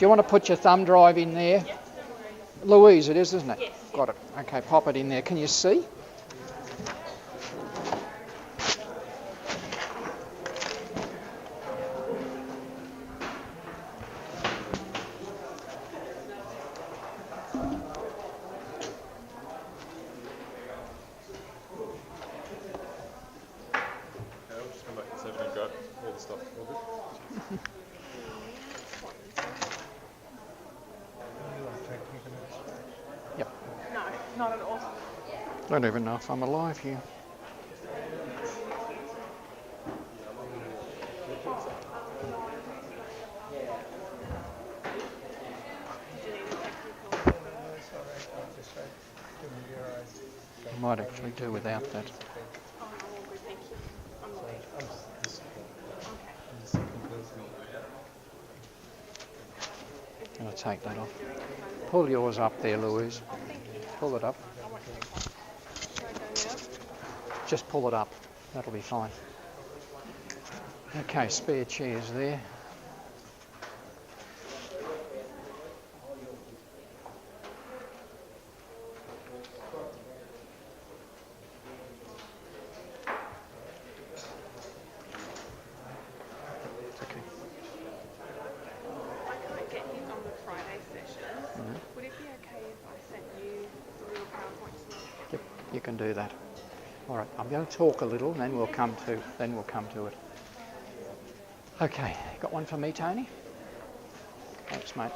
Do you want to put your thumb drive in there? Yes, no worries. Louise, it is, isn't it? Yes. Got it. Okay, pop it in there. Can you see? I'll just come back and see if I can grab all the stuff. All good? Yep. No, not at all. Don't even know if I'm alive here. I might actually do without that. Oh, no, all good, thank you. I'm the lead. I'm going to take that off. Pull yours up there, Louise. Thank you. Pull it up. I won't take one. Should I go now? Just pull it up. That'll be fine. Okay, spare chairs there. It's okay. I can't get in on the Friday sessions. Would it be okay if I sent you the little PowerPoint slide? Yep, you can do that. All right, I'm going to talk a little, and then we'll come to it. Okay, got one for me, Tony? Thanks, mate.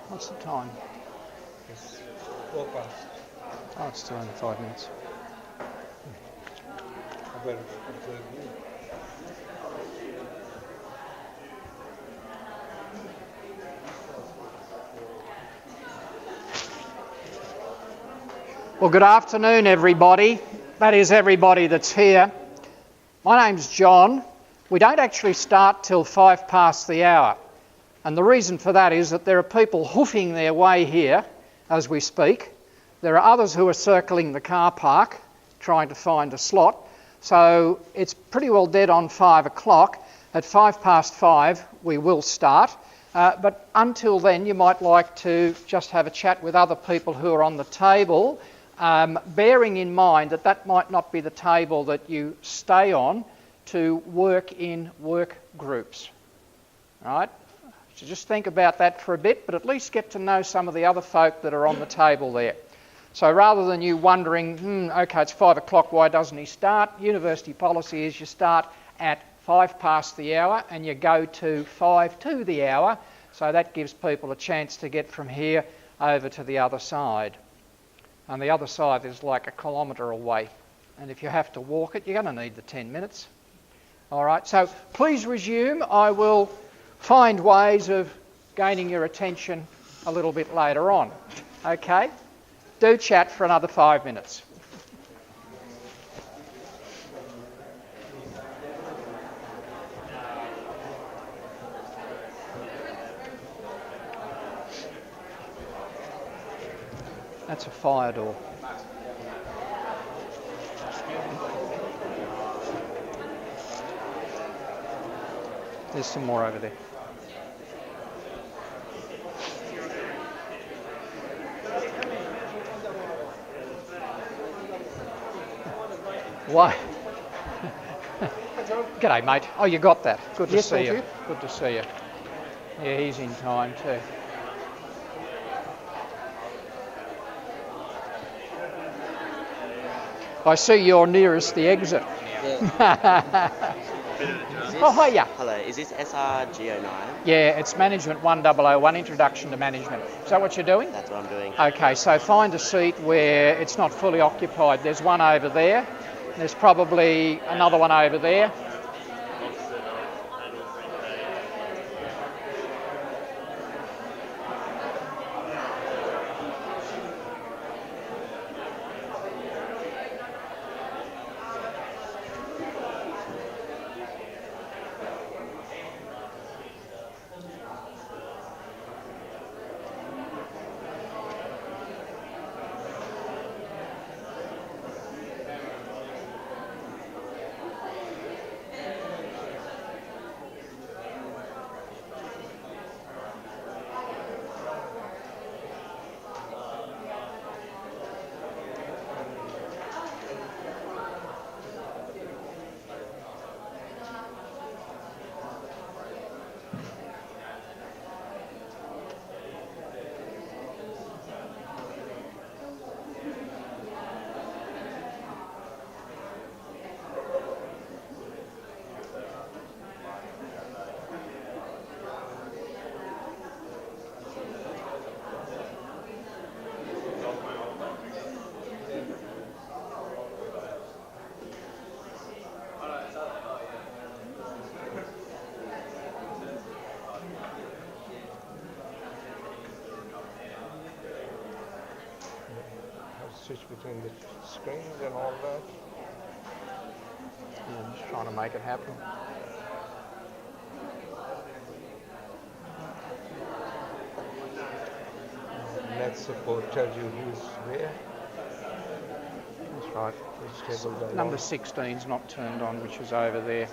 What's the time? It's 4 past. Oh, it's still only 5 minutes. I better observe you. Well, good afternoon, everybody. That is everybody that's here. My name's John. We don't actually start till 5 past the hour. And the reason for that is that there are people hoofing their way here as we speak. There are others who are circling the car park trying to find a slot. So it's pretty well dead on 5 o'clock. At 5 past 5 we will start. But until then you might like to just have a chat with other people who are on the table, bearing in mind that that might not be the table that you stay on to work in work groups. Right? So just think about that for a bit, but at least get to know some of the other folk that are on the table there. So rather than you wondering, okay, it's 5 o'clock, why doesn't he start? University policy is you start at 5 past the hour and you go to 5 to the hour. So that gives people a chance to get from here over to the other side. And the other side is like a kilometre away. And if you have to walk it, you're going to need the 10 minutes. All right, so please resume. I will find ways of gaining your attention a little bit later on. Okay? Do chat for another 5 minutes. That's a fire door. There's some more over there. Why? G'day, mate. Oh, you got that. Good to see you. Good to see you. Yeah, he's in time too. I see you're nearest the exit. Yeah. Oh, hiya. Hello, is this SRG09? Yeah, it's Management 1001, Introduction to Management. Is that what you're doing? That's what I'm doing. Okay, so find a seat where it's not fully occupied. There's one over there. There's probably another one over there. switch between the screens and all that. Yeah, I'm just trying to make it happen. Net support tells you who's where, That's right. which table they're Number on. 16's not turned on, which is over there.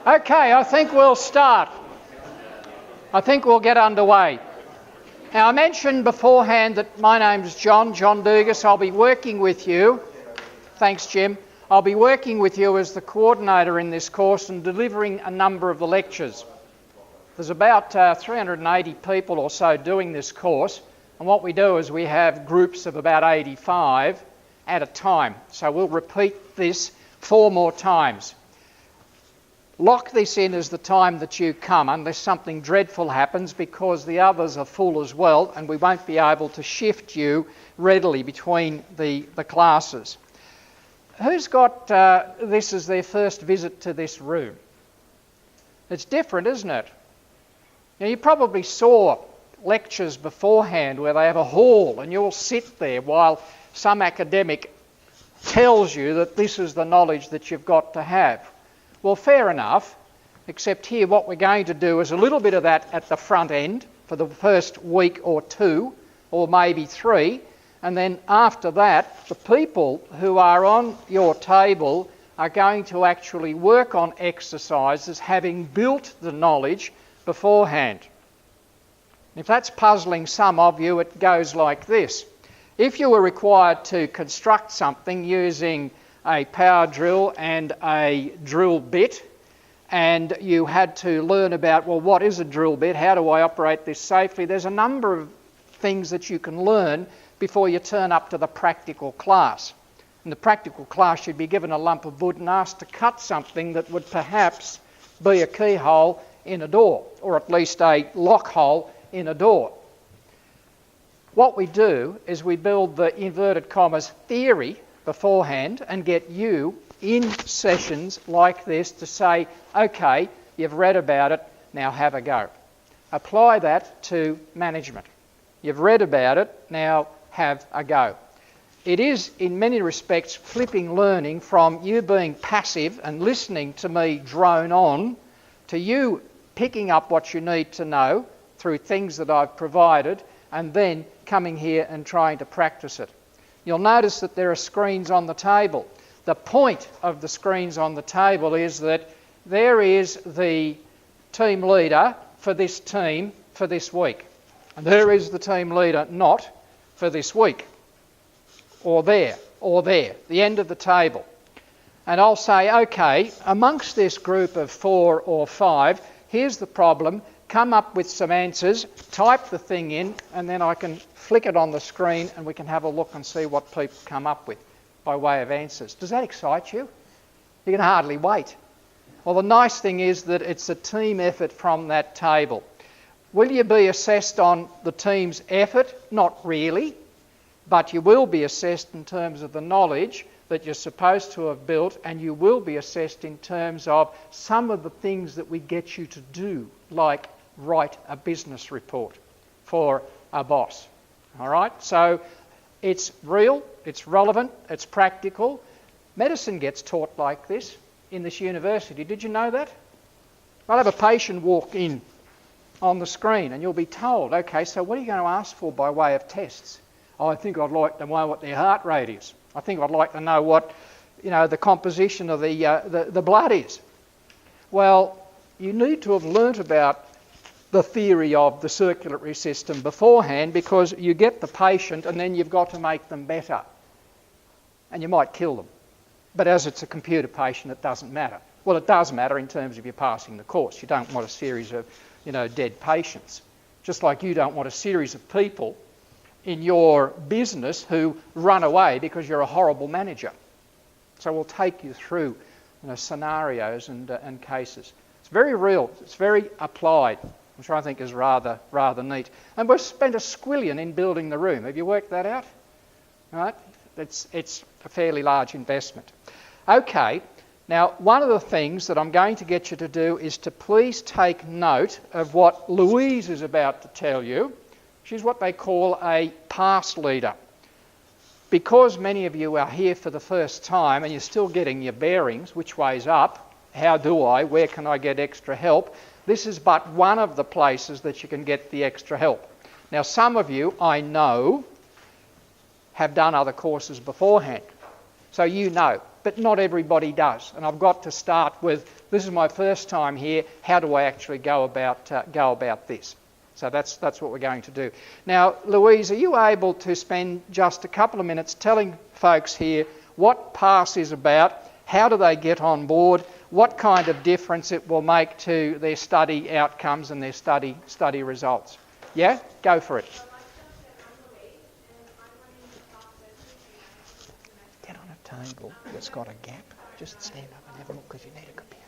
Okay, I think we'll start. I think we'll get underway. Now, I mentioned beforehand that my name's John Dugas. I'll be working with you. Thanks, Jim. I'll be working with you as the coordinator in this course and delivering a number of the lectures. There's about 380 people or so doing this course, and what we do is we have groups of about 85 at a time. So we'll repeat this 4 more times. Lock this in as the time that you come unless something dreadful happens, because the others are full as well and we won't be able to shift you readily between the classes. Who's got this as their first visit to this room? It's different, isn't it? Now, you probably saw lectures beforehand where they have a hall and you'll sit there while some academic tells you that this is the knowledge that you've got to have. Well, fair enough, except here what we're going to do is a little bit of that at the front end for the first week or 2, or maybe 3, and then after that, the people who are on your table are going to actually work on exercises having built the knowledge beforehand. If that's puzzling some of you, it goes like this. If you were required to construct something using a power drill and a drill bit, and you had to learn about, well, what is a drill bit? How do I operate this safely? There's a number of things that you can learn before you turn up to the practical class. In the practical class, you'd be given a lump of wood and asked to cut something that would perhaps be a keyhole in a door, or at least a lock hole in a door. What we do is we build the inverted commas theory beforehand and get you in sessions like this to say, okay, you've read about it, now have a go. Apply that to management. You've read about it, now have a go. It is, in many respects, flipping learning from you being passive and listening to me drone on to you picking up what you need to know through things that I've provided and then coming here and trying to practice it. You'll notice that there are screens on the table. The point of the screens on the table is that there is the team leader for this team for this week. And there is the team leader not for this week. Or there, the end of the table. And I'll say, okay, amongst this group of 4 or 5, here's the problem. Come up with some answers, type the thing in, and then I can flick it on the screen and we can have a look and see what people come up with by way of answers. Does that excite you? You can hardly wait. Well, the nice thing is that it's a team effort from that table. Will you be assessed on the team's effort? Not really, but you will be assessed in terms of the knowledge that you're supposed to have built, and you will be assessed in terms of some of the things that we get you to do, like write a business report for a boss. All right, so it's real, it's relevant, it's practical. Medicine gets taught like this in this university. Did you know that? I'll have a patient walk in on the screen and you'll be told, okay, so what are you going to ask for by way of tests? Oh, I think I'd like to know what their heart rate is. I think I'd like to know what, the composition of the blood is. Well, you need to have learnt about the theory of the circulatory system beforehand, because you get the patient and then you've got to make them better. And you might kill them. But as it's a computer patient, it doesn't matter. Well, it does matter in terms of you passing the course. You don't want a series of, dead patients. Just like you don't want a series of people in your business who run away because you're a horrible manager. So we'll take you through scenarios and cases. It's very real. It's very applied, which I think is rather neat. And we've spent a squillion in building the room. Have you worked that out? Right? It's a fairly large investment. Okay, now one of the things that I'm going to get you to do is to please take note of what Louise is about to tell you. She's what they call a pass leader. Because many of you are here for the first time and you're still getting your bearings, which way's up, how do I, where can I get extra help, this is but one of the places that you can get the extra help. Now some of you, I know, have done other courses beforehand. So you know, but not everybody does. And I've got to start with, this is my first time here, how do I actually go about this? So that's what we're going to do. Now, Louise, are you able to spend just a couple of minutes telling folks here what PASS is about, how do they get on board, what kind of difference it will make to their study outcomes and their study results? Yeah? Go for it. Get on a table that's got a gap. Just stand up and have a look because you need a computer.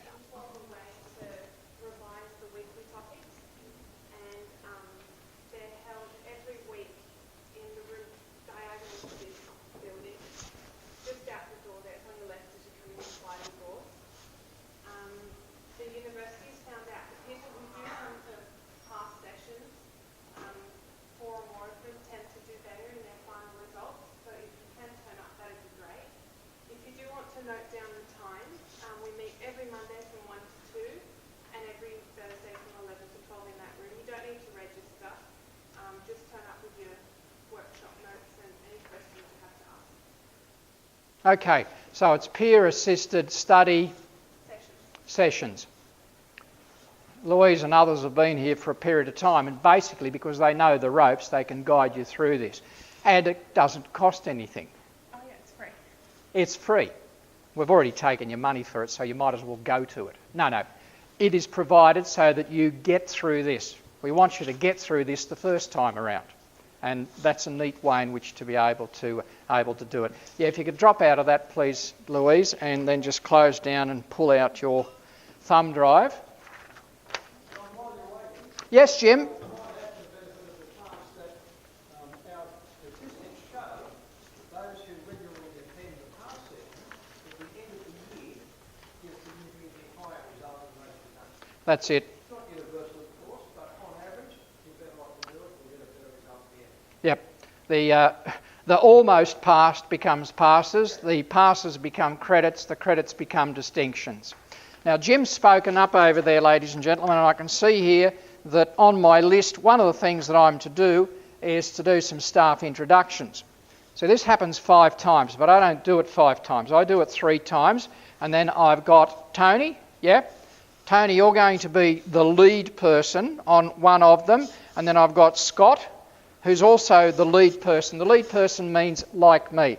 Note down the time. We meet every Monday from 1 to 2 and every Thursday from 11 to 12 in that room. You don't need to register. Just turn up with your workshop notes and any questions you have to ask. Okay, so it's peer-assisted study sessions. Louise and others have been here for a period of time, and basically because they know the ropes, they can guide you through this. And it doesn't cost anything. Oh yeah, it's free. It's free. We've already taken your money for it, so you might as well go to it. No. It is provided so that you get through this. We want you to get through this the first time around. And that's a neat way in which to be able to do it. Yeah, if you could drop out of that, please, Louise, and then just close down and pull out your thumb drive. Yes, Jim? That's it. It's not universal, of course, but on average, you're better off to do it, you'll get a better result at the end. Yep. The almost passed becomes passes, the passes become credits, the credits become distinctions. Now, Jim's spoken up over there, ladies and gentlemen, and I can see here that on my list, one of the things that I'm to do is to do some staff introductions. So this happens 5 times, but I don't do it 5 times. I do it 3 times, and then I've got Tony, yeah? Tony, you're going to be the lead person on one of them, and then I've got Scott, who's also the lead person. The lead person means like me.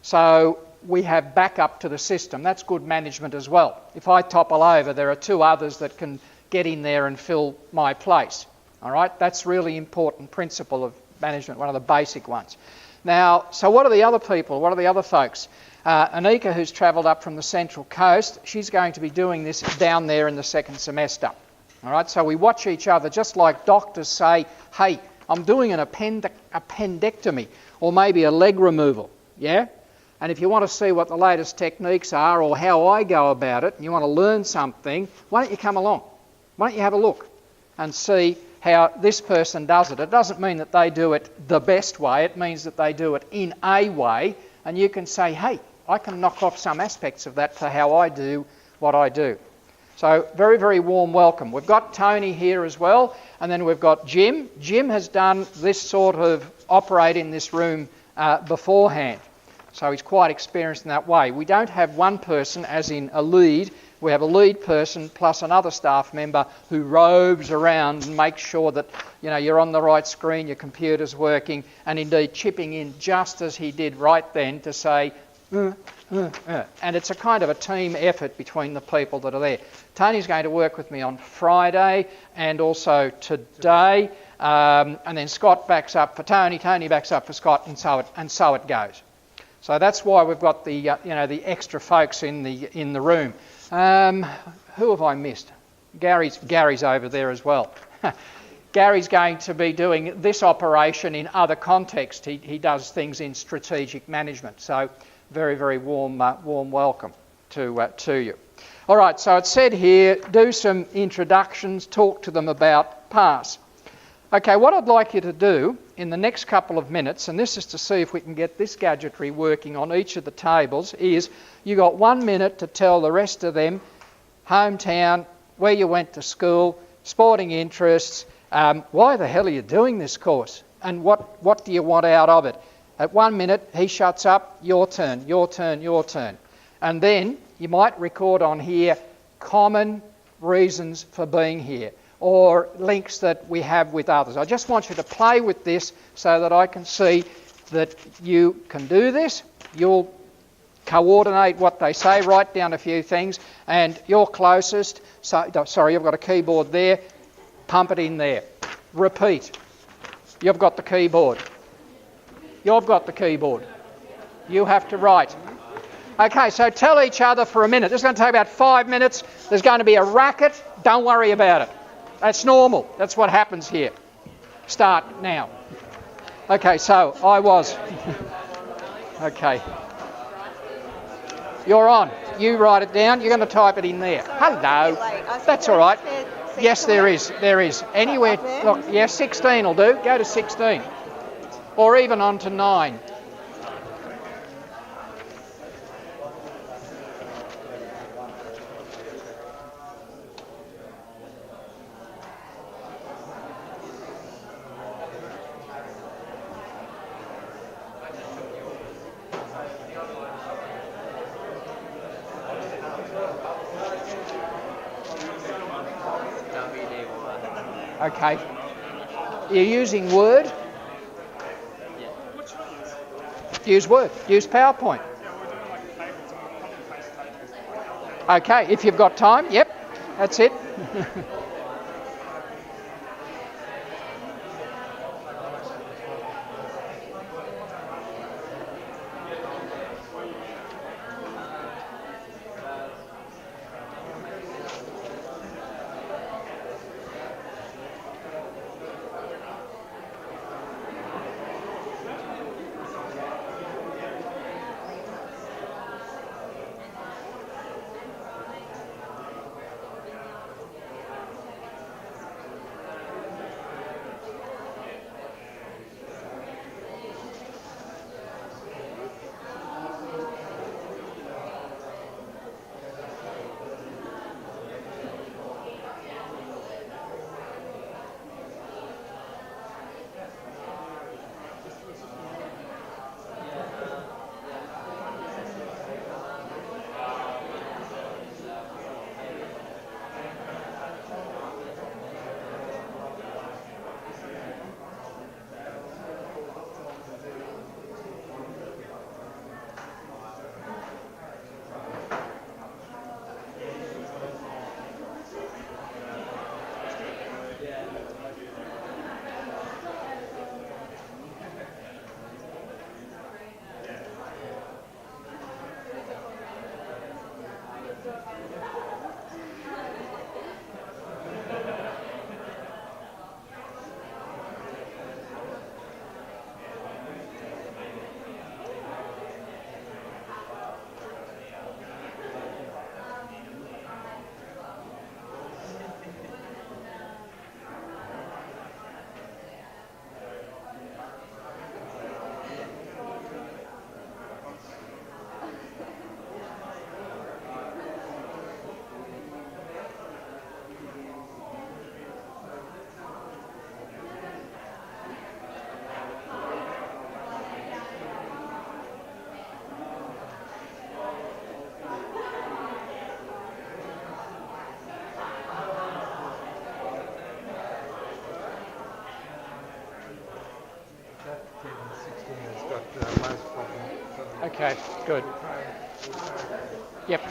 So we have backup to the system. That's good management as well. If I topple over, there are 2 others that can get in there and fill my place. All right? That's really important principle of management, one of the basic ones. Now, so what are the other people? What are the other folks? Anika, who's travelled up from the Central Coast, she's going to be doing this down there in the 2nd semester. All right, so we watch each other, just like doctors say, hey, I'm doing an appendectomy or maybe a leg removal, yeah? And if you want to see what the latest techniques are or how I go about it and you want to learn something, why don't you come along? Why don't you have a look and see how this person does it. It doesn't mean that they do it the best way, it means that they do it in a way, and you can say, hey, I can knock off some aspects of that for how I do what I do. So very, very warm welcome. We've got Tony here as well, and then we've got Jim. Jim has done this sort of operate in this room beforehand, so he's quite experienced in that way. We don't have one person as in a lead. We have a lead person plus another staff member who roves around and makes sure that you're on the right screen, your computer's working, and indeed chipping in just as he did right then to say, and it's a kind of a team effort between the people that are there. Tony's going to work with me on Friday and also today, and then Scott backs up for Tony, Tony backs up for Scott, and so it goes. So that's why we've got the the extra folks in the room. Who have I missed? Gary's over there as well. Gary's going to be doing this operation in other contexts. He does things in strategic management. So very, very warm welcome to you. All right, so it said here, do some introductions, talk to them about PASS. Okay, what I'd like you to do in the next couple of minutes, and this is to see if we can get this gadgetry working on each of the tables, is you got 1 minute to tell the rest of them hometown, where you went to school, sporting interests, why the hell are you doing this course, and what do you want out of it. At 1 minute, he shuts up, your turn, your turn, your turn. And then you might record on here common reasons for being here or links that we have with others. I just want you to play with this so that I can see that you can do this. You'll coordinate what they say, write down a few things, and your closest, sorry, you've got a keyboard there, pump it in there. Repeat. You've got the keyboard. You've got the keyboard. You have to write. Okay, so tell each other for a minute. This is going to take about 5 minutes. There's going to be a racket. Don't worry about it. That's normal. That's what happens here. Start now. Okay, so I was. Okay. You're on. You write it down. You're going to type it in there. Hello. That's all right. Yes, there is. There is. Anywhere. Look, yeah, 16 will do. Go to 16. Or even on to 9. Okay. You're using Word? Use Word. Use PowerPoint. Okay, if you've got time, yep, that's it. Okay, good. Yep.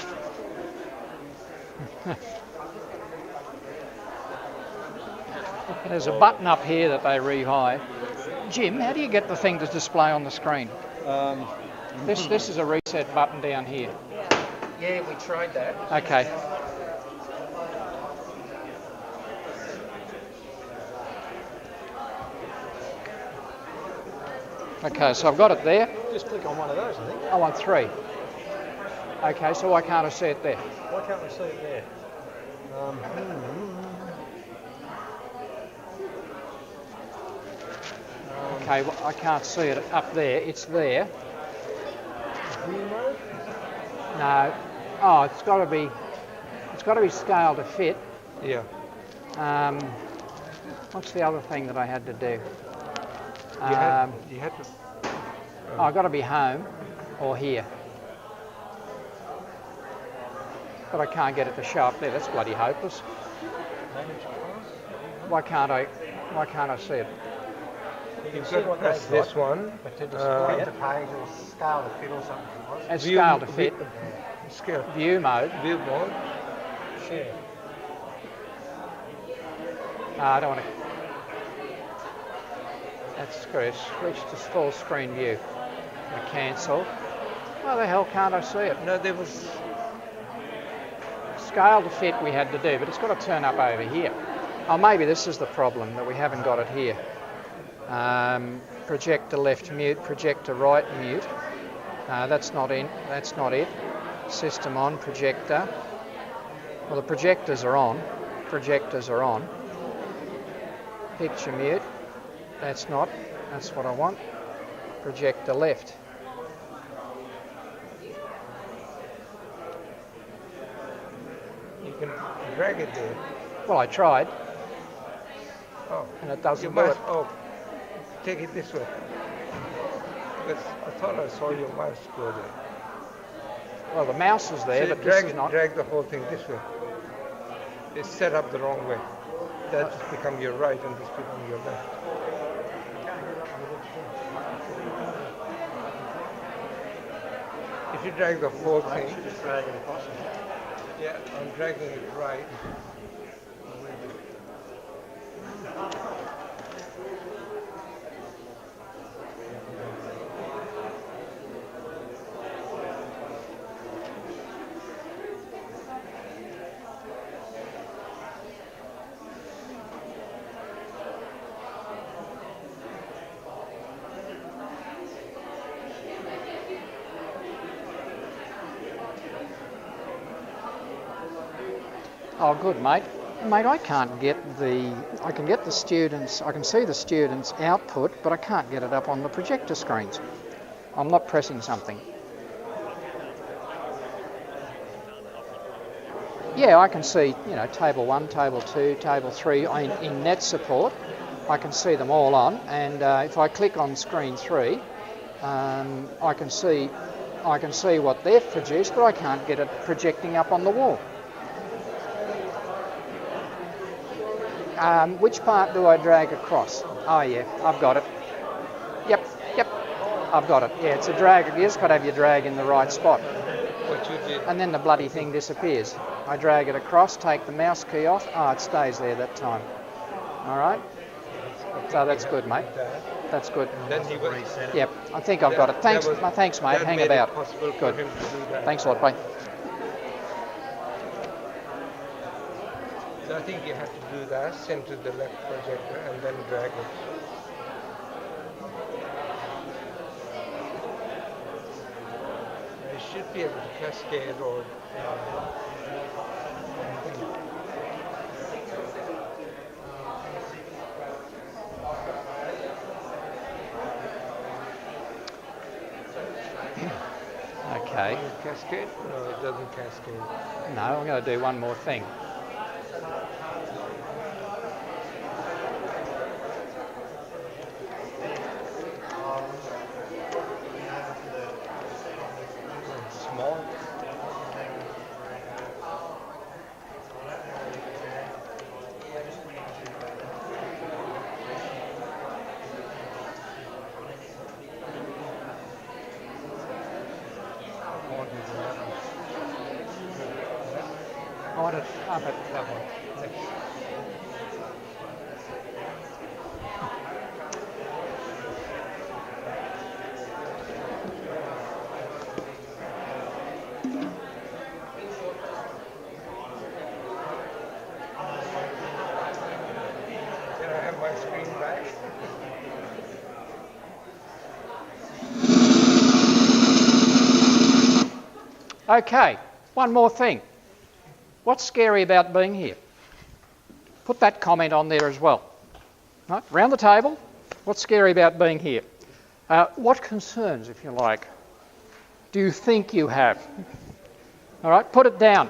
There's a button up here that they re-hire. Jim, how do you get the thing to display on the screen? This is a reset button down here. Yeah, we tried that. Okay. Okay, so I've got it there. Just click on one of those, I think. I want 3. Okay, so why can't I see it there? Why can't we see it there? Okay, well, I can't see it up there. It's there. View mode? No. Oh, it's got to be scaled to fit. Yeah. What's the other thing that I had to do? You had to. I've got to be home or here. But I can't get it to show up there. That's bloody hopeless. Why can't I see it? You've got to press this one. But to display the page or scale to fit or something. It's scaled to fit. Scale. View mode. View mode. Share. No, I don't want to. That's screw. Switch to full screen view. I cancel. Why the hell can't I see it? No, there was. Scale to fit we had to do, but it's got to turn up over here. Oh, maybe this is the problem, that we haven't got it here. Projector left mute, projector right mute. That's not in. That's not it. System on, projector. Well, the projectors are on. Projectors are on. Picture mute. That's not. That's what I want. Projector left. You can drag it there. Well, I tried, Oh. and it You doesn't do must. it. Oh. Take it this way. Because I thought I saw your mouse go there. Well, the mouse is there, So but drag this is not. Drag the whole thing this way. It's set up the wrong way. That just become your right and this become your left. If you drag the whole thing, Just drag it across. yeah, I'm dragging it right. Oh, good, mate. Mate, I can't get the. I can get the students. I can see the students' output, but I can't get it up on the projector screens. I'm not pressing something. Yeah, I can see, table 1, table 2, table 3 in net support. I can see them all on, and if I click on screen 3, I can see what they've produced, but I can't get it projecting up on the wall. Which part do I drag across? Oh yeah, I've got it. Yep, I've got it. Yeah, it's a drag. You just got to have your drag in the right spot. What you did. And then the bloody thing disappears. I drag it across, take the mouse key off. Oh, it stays there that time. All right. So that's good, mate. That's good. Then he was. Yep, I think I've got it. Thanks, thanks, mate. That Hang made about. It possible for Good. him to do that. Thanks a lot, bye. So I think you have to do that, send to the left projector, and then drag it. You should be able to cascade or. Okay. Cascade? No, it doesn't cascade. No, I'm going to do one more thing. Small. I want to up at that one. Next. Can I have my screen back? Okay, one more thing. What's scary about being here? Put that comment on there as well. Right, round the table, what's scary about being here? What concerns, if you like, do you think you have? All right, put it down.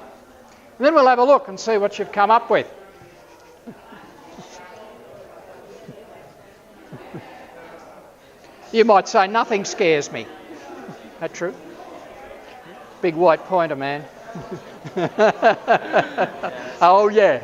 And then we'll have a look and see what you've come up with. You might say, nothing scares me. That true? Big white pointer, man. Oh, yeah.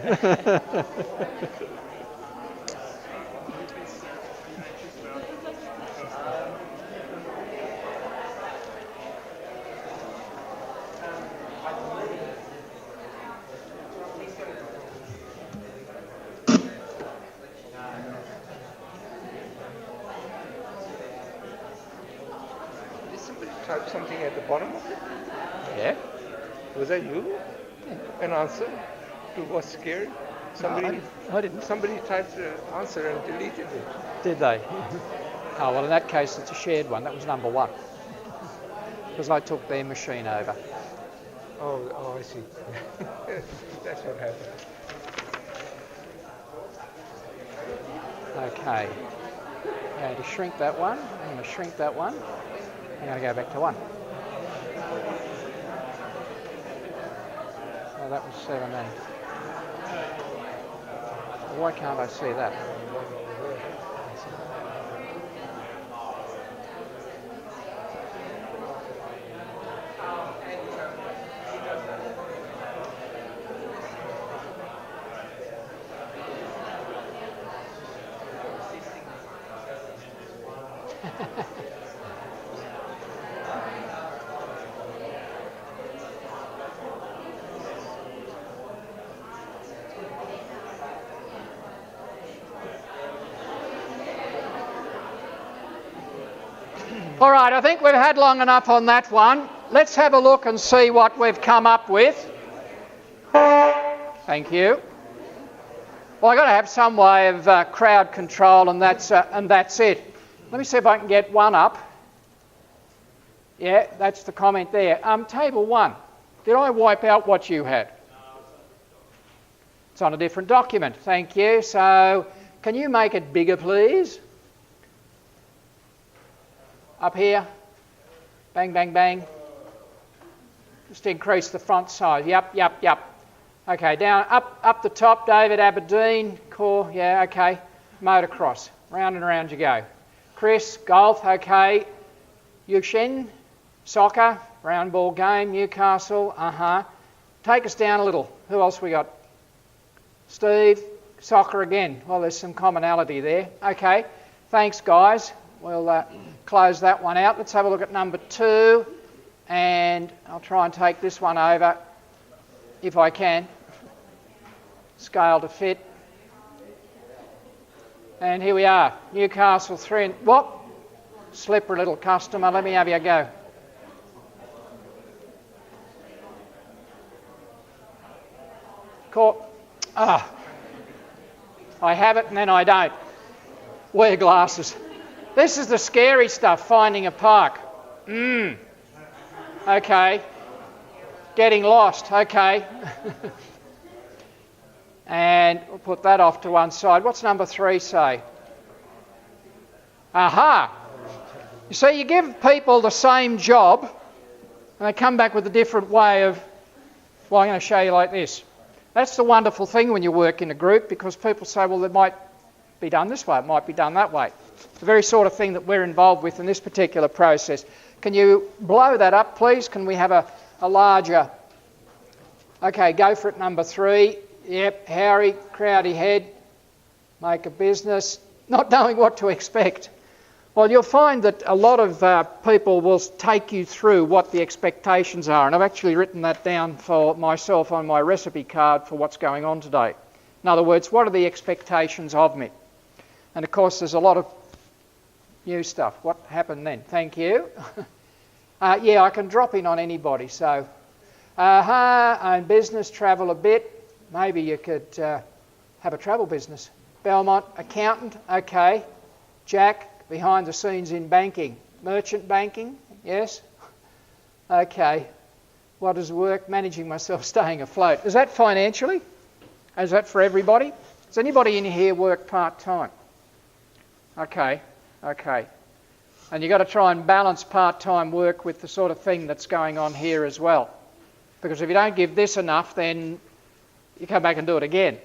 Did somebody type something at the bottom of it? Yeah? Was that you? An answer to what's scary? Somebody, I didn't. somebody typed the answer and deleted it. Did they? Oh, well, in that case, it's a shared one. That was number one. Because I took their machine over. Oh, I see. That's what happened. Okay. I'm going to shrink that one. I'm going to shrink that one. I'm going to go back to one. Oh, that was 17. Why can't I see that? All right, I think we've had long enough on that one. Let's have a look and see what we've come up with. Thank you. Well, I've got to have some way of crowd control, and that's it. Let me see if I can get one up. Yeah, that's the comment there. Table 1. Did I wipe out what you had? It's on a different document. Thank you. So, can you make it bigger, please? Up here. Bang, bang, bang. Just increase the front size. Yep. Okay, down, up the top, David Aberdeen, core, yeah, okay. Motocross, round and round you go. Chris, golf, okay. Yuxin, soccer, round ball game, Newcastle, Take us down a little. Who else we got? Steve, soccer again. Well, there's some commonality there. Okay, thanks guys. We'll close that one out. Let's have a look at number 2. And I'll try and take this one over, if I can. Scale to fit. And here we are. Newcastle 3. Whoop! Slippery little customer. Let me have you a go. Caught. Ah. I have it and then I don't. Wear glasses. This is the scary stuff, finding a park. Okay. Getting lost. Okay. And we'll put that off to one side. What's number 3 say? Aha! You see, you give people the same job and they come back with a different way of, well, I'm going to show you like this. That's the wonderful thing when you work in a group, because people say, well, it might be done this way, it might be done that way. The very sort of thing that we're involved with in this particular process. Can you blow that up, please? Can we have a larger... Okay, go for it, number 3. Yep, Harry, crowdy head, make a business, not knowing what to expect. Well, you'll find that a lot of people will take you through what the expectations are, and I've actually written that down for myself on my recipe card for what's going on today. In other words, what are the expectations of me? And of course, there's a lot of new stuff. What happened then? Thank you. Yeah, I can drop in on anybody. So, own business, travel a bit. Maybe you could have a travel business. Belmont, accountant, okay. Jack, behind the scenes in banking. Merchant banking, yes. Okay. What does work? Managing myself, staying afloat. Is that financially? Is that for everybody? Does anybody in here work part-time? Okay, okay. And you've got to try and balance part-time work with the sort of thing that's going on here as well. Because if you don't give this enough, then you come back and do it again.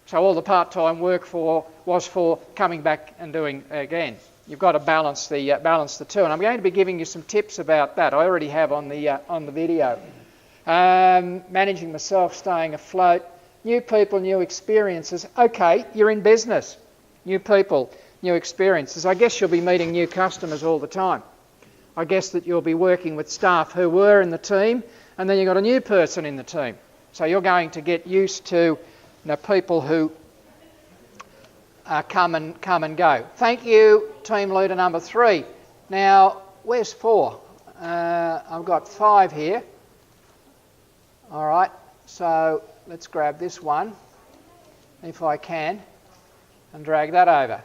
So all the part-time work was for coming back and doing again. You've got to balance the two. And I'm going to be giving you some tips about that. I already have on the video. Managing myself, staying afloat. New people, new experiences. Okay, you're in business. New people, new experiences. I guess you'll be meeting new customers all the time. I guess that you'll be working with staff who were in the team, and then you've got a new person in the team. So you're going to get used to people who come and go. Thank you, team leader number 3. Now, where's 4? I've got 5 here. All right, so let's grab this one, if I can, and drag that over.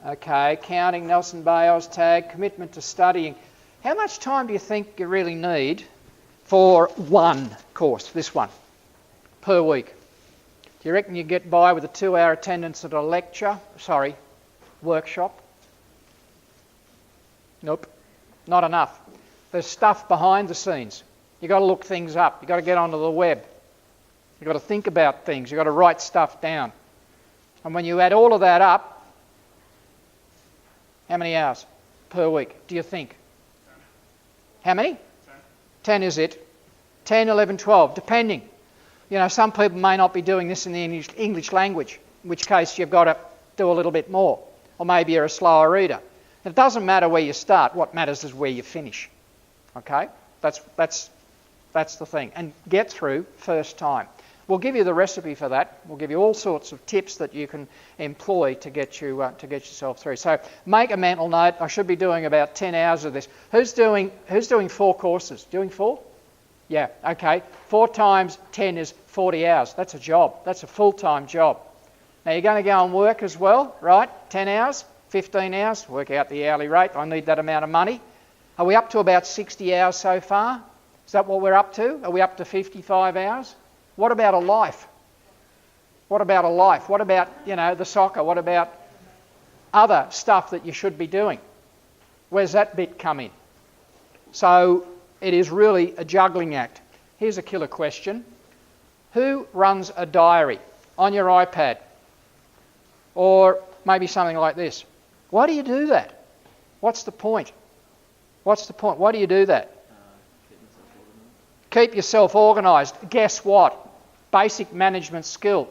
Okay, counting, Nelson Bay, OzTag, commitment to studying. How much time do you think you really need for one course, this one, per week? Do you reckon you get by with a 2-hour attendance at a workshop? Nope, not enough. There's stuff behind the scenes. You've got to look things up. You've got to get onto the web. You've got to think about things. You've got to write stuff down. And when you add all of that up, how many hours per week do you think? How many? 10 is it? 10, 11, 12, depending. Some people may not be doing this in the English language, in which case you've got to do a little bit more. Or maybe you're a slower reader. It doesn't matter where you start. What matters is where you finish. Okay? That's the thing. And get through first time. We'll give you the recipe for that. We'll give you all sorts of tips that you can employ to get yourself through. So make a mental note. I should be doing about 10 hours of this. Who's doing 4 courses? Doing 4? Yeah, okay. 4 times 10 is 40 hours. That's a job. That's a full-time job. Now you're going to go and work as well, right? 10 hours, 15 hours. Work out the hourly rate. I need that amount of money. Are we up to about 60 hours so far? Is that what we're up to? Are we up to 55 hours? What about a life? What about a life? What about, the soccer? What about other stuff that you should be doing? Where's that bit come in? So it is really a juggling act. Here's a killer question. Who runs a diary on your iPad? Or maybe something like this. Why do you do that? What's the point? What's the point? Why do you do that? Keep yourself organised. Guess what? Basic management skill.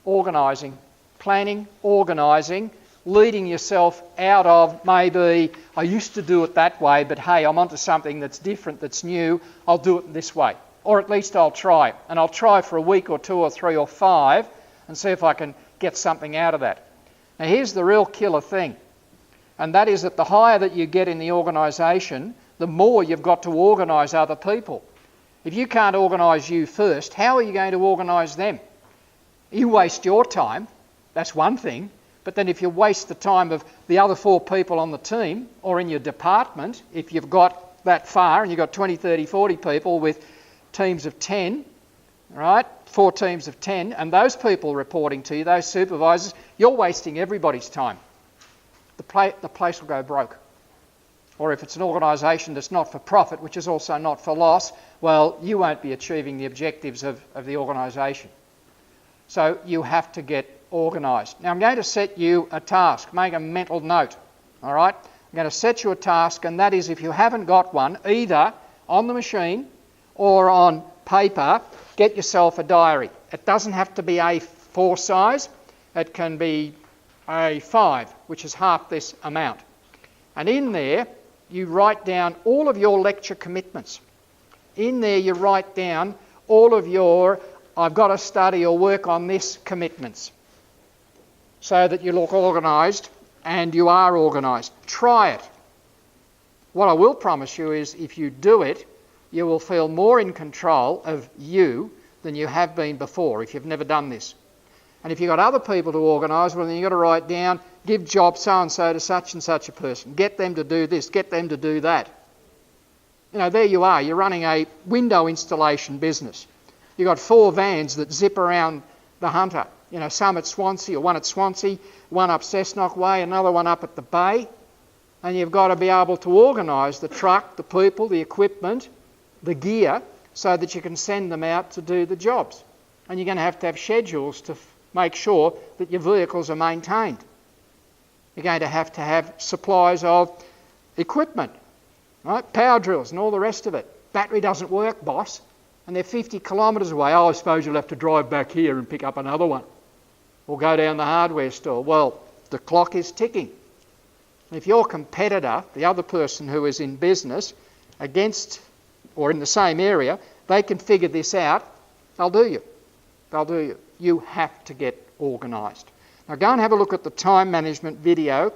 Organising. Planning, organising, leading yourself out of maybe, I used to do it that way, but hey, I'm onto something that's different, that's new, I'll do it this way. Or at least I'll try. And I'll try for a week or 2 or 3 or 5 and see if I can get something out of that. Now here's the real killer thing. And that is that the higher that you get in the organisation, the more you've got to organise other people. If you can't organise you first, how are you going to organise them? You waste your time, that's one thing, but then if you waste the time of the other 4 people on the team or in your department, if you've got that far and you've got 20, 30, 40 people with teams of 10, right, 4 teams of 10, and those people reporting to you, those supervisors, you're wasting everybody's time. The place will go broke. Or if it's an organisation that's not for profit, which is also not for loss, well, you won't be achieving the objectives of the organisation. So you have to get organised. Now I'm going to set you a task. Make a mental note. All right? I'm going to set you a task, and that is if you haven't got one, either on the machine or on paper, get yourself a diary. It doesn't have to be A4 size. It can be A5, which is half this amount. And in there, you write down all of your lecture commitments. In there, you write down all of your I've got to study or work on this commitments, so that you look organised, and you are organised. Try it. What I will promise you is if you do it, you will feel more in control of you than you have been before if you've never done this. And if you've got other people to organise, well, then you've got to write down, give job so-and-so to such and such a person. Get them to do this, get them to do that. You know, there you are. You're running a window installation business. You've got 4 vans that zip around the Hunter. You know, some at Swansea, or one at Swansea, one up Cessnock Way, another one up at the Bay. And you've got to be able to organise the truck, the people, the equipment, the gear, so that you can send them out to do the jobs. And you're going to have schedules to make sure that your vehicles are maintained. You're going to have supplies of equipment, right? Power drills and all the rest of it. Battery doesn't work, boss, and they're 50 kilometres away. Oh, I suppose you'll have to drive back here and pick up another one, or go down the hardware store. Well, the clock is ticking. If your competitor, the other person who is in business against or in the same area, they can figure this out, they'll do you. They'll do you. You have to get organised. Now go and have a look at the time management video,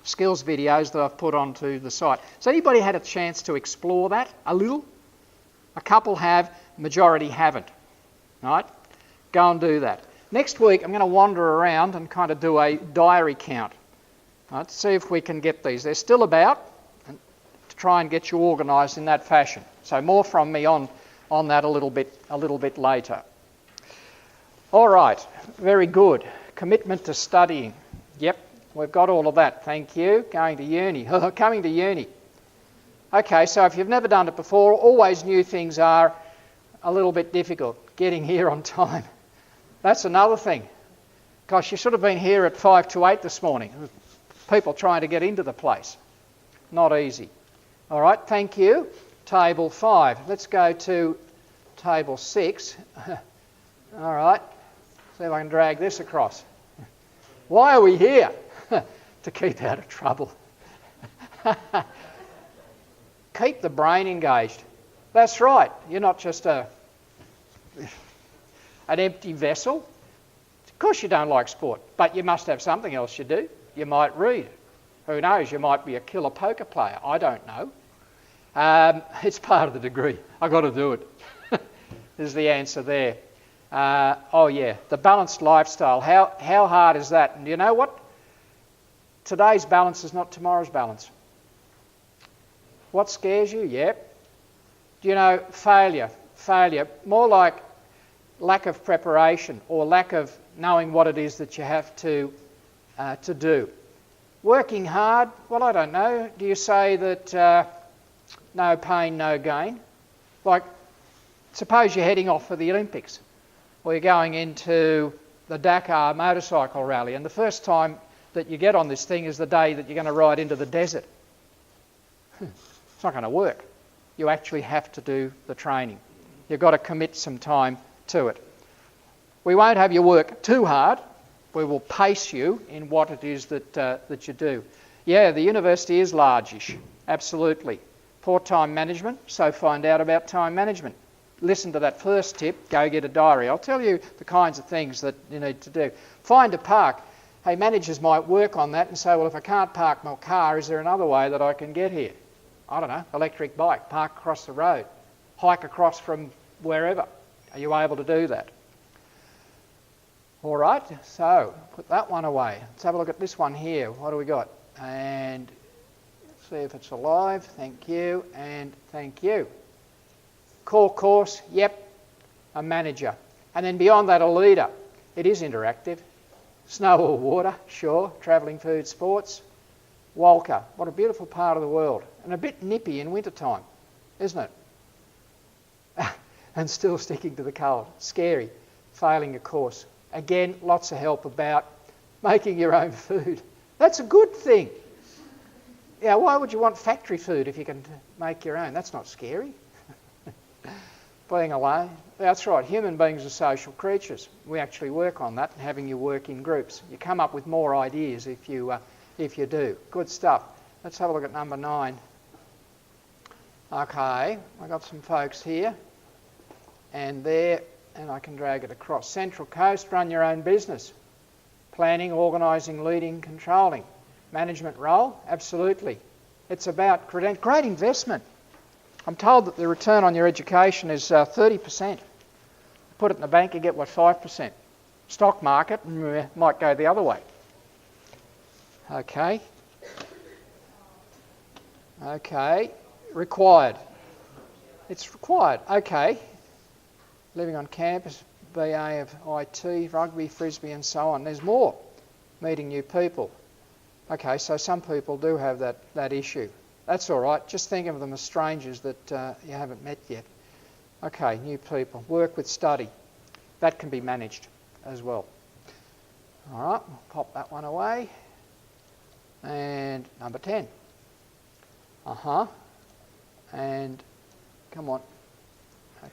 skills videos that I've put onto the site. Has anybody had a chance to explore that a little? A couple have, majority haven't. Right? Go and do that. Next week I'm going to wander around and kind of do a diary count. Right, see if we can get these. They're still about, and to try and get you organised in that fashion. So more from me on that a little bit later. All right, very good. Commitment to studying. Yep, we've got all of that. Thank you. Going to uni. Coming to uni. Okay, so if you've never done it before, always new things are a little bit difficult. Getting here on time. That's another thing. Gosh, you should have been here at 5 to 8 this morning. People trying to get into the place. Not easy. All right, thank you. Table 5. Let's go to table 6. All right, see if I can drag this across. Why are we here? To keep out of trouble. Keep the brain engaged. That's right. You're not just an empty vessel. Of course you don't like sport, but you must have something else you do. You might read. Who knows? You might be a killer poker player. I don't know. It's part of the degree. I've got to do it. Is the answer there. Oh yeah, the balanced lifestyle. How hard is that? And you know what? Today's balance is not tomorrow's balance. What scares you? Yep. Do you know failure? Failure. More like lack of preparation or lack of knowing what it is that you have to do. Working hard, well, I don't know. Do you say that no pain, no gain? Like, suppose you're heading off for the Olympics, or you're going into the Dakar motorcycle rally, and the first time that you get on this thing is the day that you're going to ride into the desert. It's not going to work. You actually have to do the training. You've got to commit some time to it. We won't have you work too hard. We will pace you in what it is that you do. Yeah, the university is largish, absolutely. Poor time management, so find out about time management. Listen to that first tip, go get a diary. I'll tell you the kinds of things that you need to do. Find a park. Hey, managers might work on that and say, well, if I can't park my car, is there another way that I can get here? I don't know, electric bike, park across the road, hike across from wherever. Are you able to do that? All right, so put that one away. Let's have a look at this one here. What do we got? And see if it's alive. Thank you, and thank you. Core course, yep, a manager. And then beyond that, a leader. It is interactive. Snow or water, sure. Travelling, food, sports. Walker, what a beautiful part of the world. And a bit nippy in wintertime, isn't it? And still sticking to the cold. Scary. Failing a course. Again, lots of help about making your own food. That's a good thing. Yeah, why would you want factory food if you can make your own? That's not scary. Being alone. That's right, human beings are social creatures. We actually work on that, and having you work in groups. You come up with more ideas if you do. Good stuff. let's have a look at number 9. Okay, I got some folks here and there, and I can drag it across. Central Coast, run your own business. Planning, organising, leading, controlling. Management role, absolutely. It's about great investment. I'm told that the return on your education is 30%. Put it in the bank, you get, 5%. Stock market might go the other way. Okay. Okay. Required. It's required. Okay. Living on campus, BA of IT, rugby, frisbee and so on. There's more. Meeting new people. Okay, so some people do have that issue. That's all right. Just think of them as strangers that you haven't met yet. Okay, new people. Work with study. That can be managed as well. All right, we'll pop that one away. And number 10. And come on.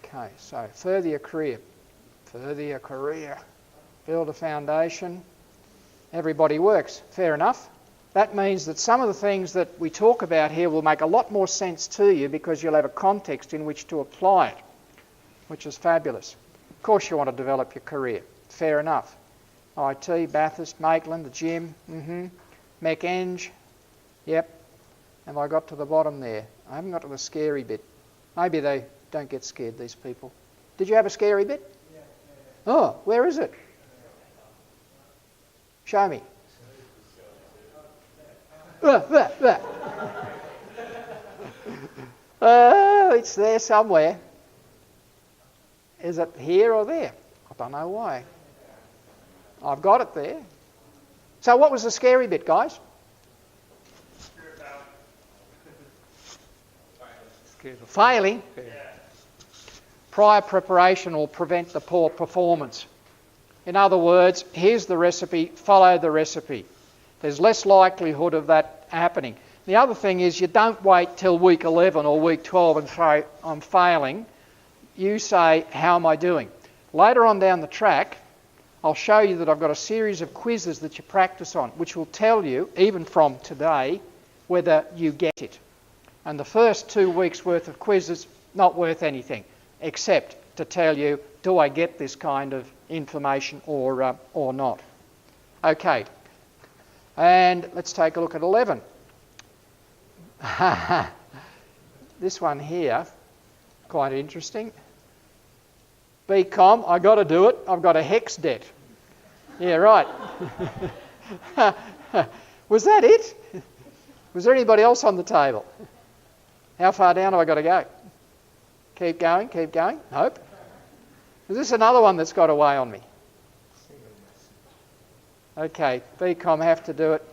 Okay, so further your career. Further your career. Build a foundation. Everybody works. Fair enough. That means that some of the things that we talk about here will make a lot more sense to you because you'll have a context in which to apply it, which is fabulous. Of course you want to develop your career. Fair enough. IT, Bathurst, Maitland, the gym, Mech Eng, yep. Have I got to the bottom there? I haven't got to the scary bit. Maybe they don't get scared, these people. Did you have a scary bit? Yeah. Oh, where is it? Show me. Oh, it's there somewhere. Is it here or there? I don't know why. I've got it there. So what was the scary bit, guys? Failing. Prior preparation will prevent the poor performance. In other words, here's the recipe, follow the recipe. There's less likelihood of that happening. The other thing is you don't wait till week 11 or week 12 and say, I'm failing. You say, how am I doing? Later on down the track, I'll show you that I've got a series of quizzes that you practice on, which will tell you, even from today, whether you get it. And the first 2 weeks' worth of quizzes, not worth anything, except to tell you, do I get this kind of information or not? Okay. And let's take a look at 11. This one here, quite interesting. BCom, I've got to do it. I've got a HECS debt. Yeah, right. Was that it? Was there anybody else on the table? How far down have I got to go? Keep going, keep going. Nope. Is this another one that's got away on me? Okay, BCom have to do it.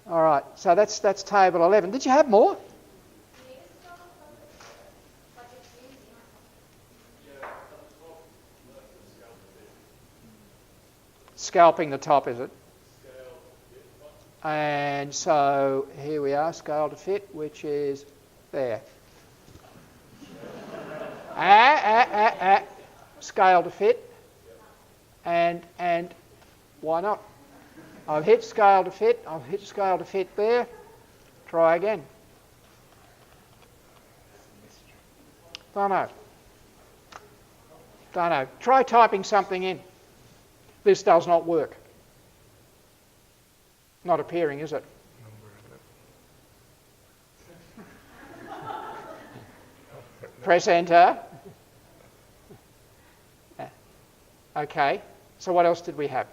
All right, so that's table 11. Did you have more? Scalping the top, is it? And so here we are, scale to fit, which is there. Scale to fit. And why not? I've hit scale to fit. I've hit scale to fit there. Try again. Don't know. Try typing something in. This does not work. Not appearing, is it? Press enter. Okay, so what else did we have?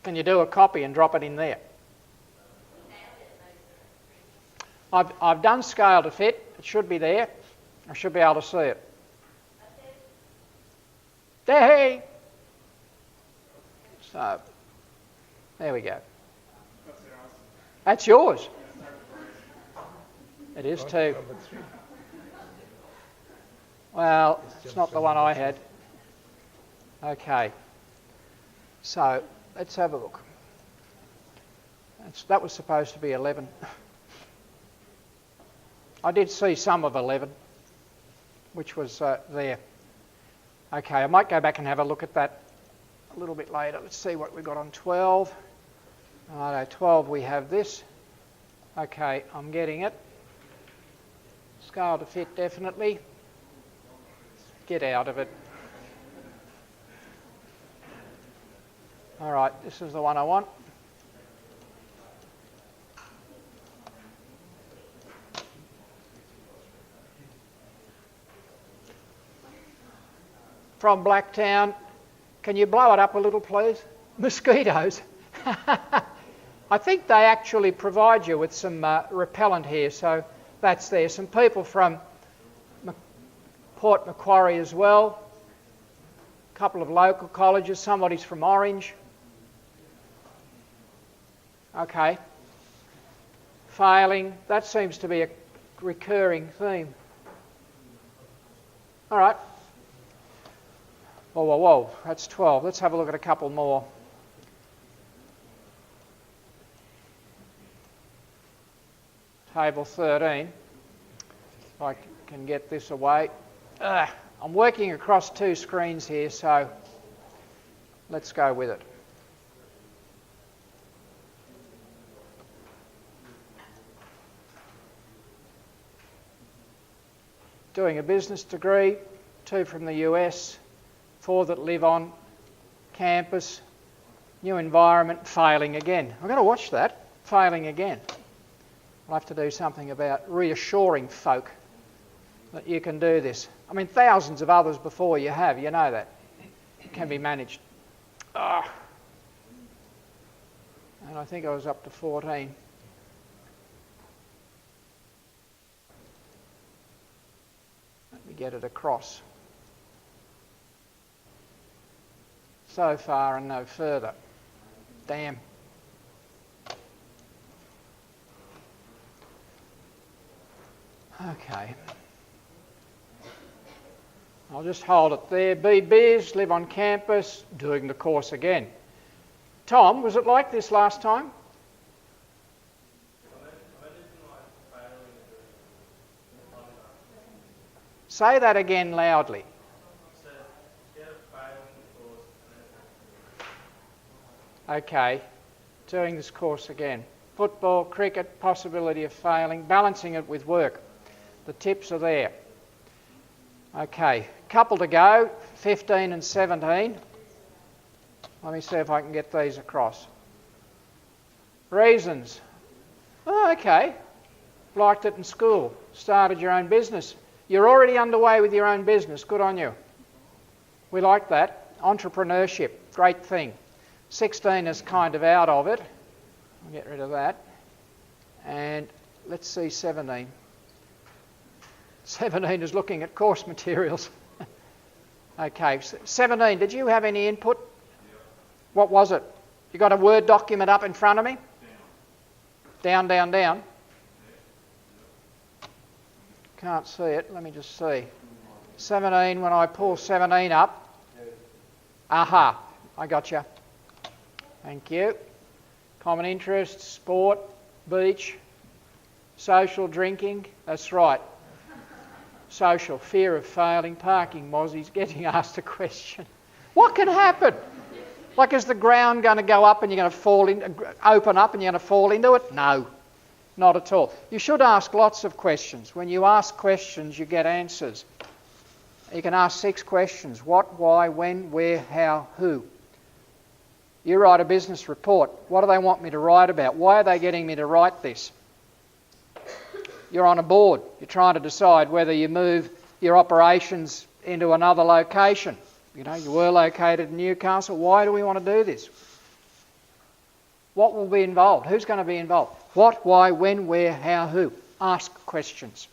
Can you do a copy and drop it in there? I've done scale to fit. It should be there. I should be able to see it. There. So, there we go. That's yours. It is too. Well, it's not the one I had. Okay. So, let's have a look. That was supposed to be 11. I did see some of 11, which was there. Okay, I might go back and have a look at that a little bit later. Let's see what we've got on 12. Righto, 12 we have this. Okay, I'm getting it. Scale to fit definitely. Get out of it. Alright, this is the one I want. From Blacktown, can you blow it up a little please? Mosquitoes. I think they actually provide you with some repellent here, so that's there. Some people from Port Macquarie as well. A couple of local colleges. Somebody's from Orange. Okay. Failing. That seems to be a recurring theme. All right. Whoa, whoa, whoa. That's 12. Let's have a look at a couple more. Table 13. If I can get this away. I'm working across two screens here, so let's go with it. Doing a business degree, 2 from the US, 4 that live on campus, new environment, failing again. I've got to watch that, failing again. I'll have to do something about reassuring folk that you can do this. I mean, thousands of others before you have, you know that. It can be managed. And I think I was up to 14. Let me get it across. So far and no further. Damn. Okay. I'll just hold it there. BBs, live on campus, doing the course again. Tom, was it like this last time? Say that again loudly. Okay, doing this course again. Football, cricket, possibility of failing, balancing it with work. The tips are there. Okay, couple to go, 15 and 17. Let me see if I can get these across. Reasons. Oh, okay. Liked it in school. Started your own business. You're already underway with your own business. Good on you. We like that. Entrepreneurship, great thing. 16 is kind of out of it. I'll get rid of that. And let's see 17. 17 is looking at course materials. Okay, 17, did you have any input? What was it? You got a Word document up in front of me? Down, down, down. Can't see it, let me just see. 17, when I pull 17 up. Aha, I got you. Thank you. Common interests, sport, beach, social drinking, that's right. Social, fear of failing, parking, mozzies, getting asked a question. What can happen? Like, is the ground going to go up and you're going to fall in, open up and you're going to fall into it? No, not at all. You should ask lots of questions. When you ask questions, you get answers. You can ask 6 questions. What, why, when, where, how, who. You write a business report. What do they want me to write about? Why are they getting me to write this? You're on a board. You're trying to decide whether you move your operations into another location. You know, you were located in Newcastle. Why do we want to do this? What will be involved? Who's going to be involved? What, why, when, where, how, who? Ask questions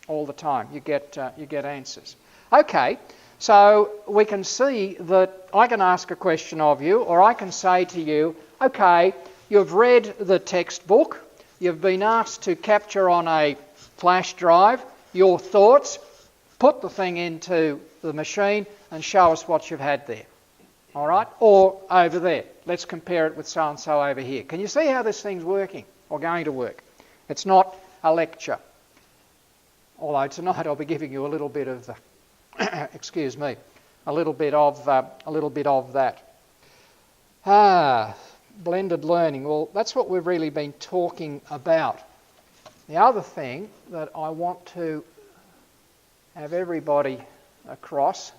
all the time. You get answers. Okay, so we can see that I can ask a question of you, or I can say to you, okay, you've read the textbook. You've been asked to capture on a flash drive your thoughts, put the thing into the machine and show us what you've had there. All right? Or over there. Let's compare it with so-and-so over here. Can you see how this thing's working or going to work? It's not a lecture. Although tonight I'll be giving you a little bit of the, excuse me, a little bit of that. blended learning. Well, that's what we've really been talking about. The other thing that I want to have everybody across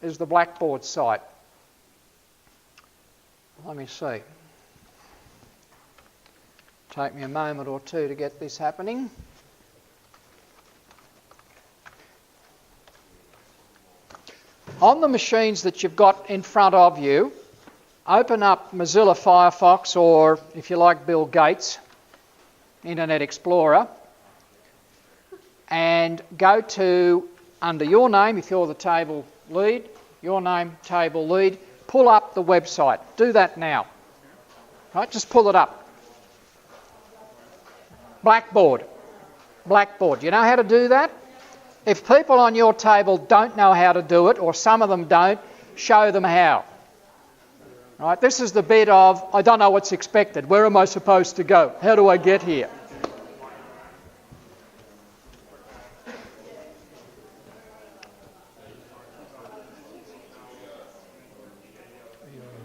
is the Blackboard site. Let me see. Take me a moment or two to get this happening. On the machines that you've got in front of you, open up Mozilla Firefox, or if you like Bill Gates, Internet Explorer, and go to, under your name, if you're the table lead, your name, table lead, pull up the website. Do that now. Right, just pull it up. Blackboard. Blackboard. You know how to do that? If people on your table don't know how to do it, or some of them don't, show them how. Right, this is the bit of, I don't know what's expected. Where am I supposed to go? How do I get here?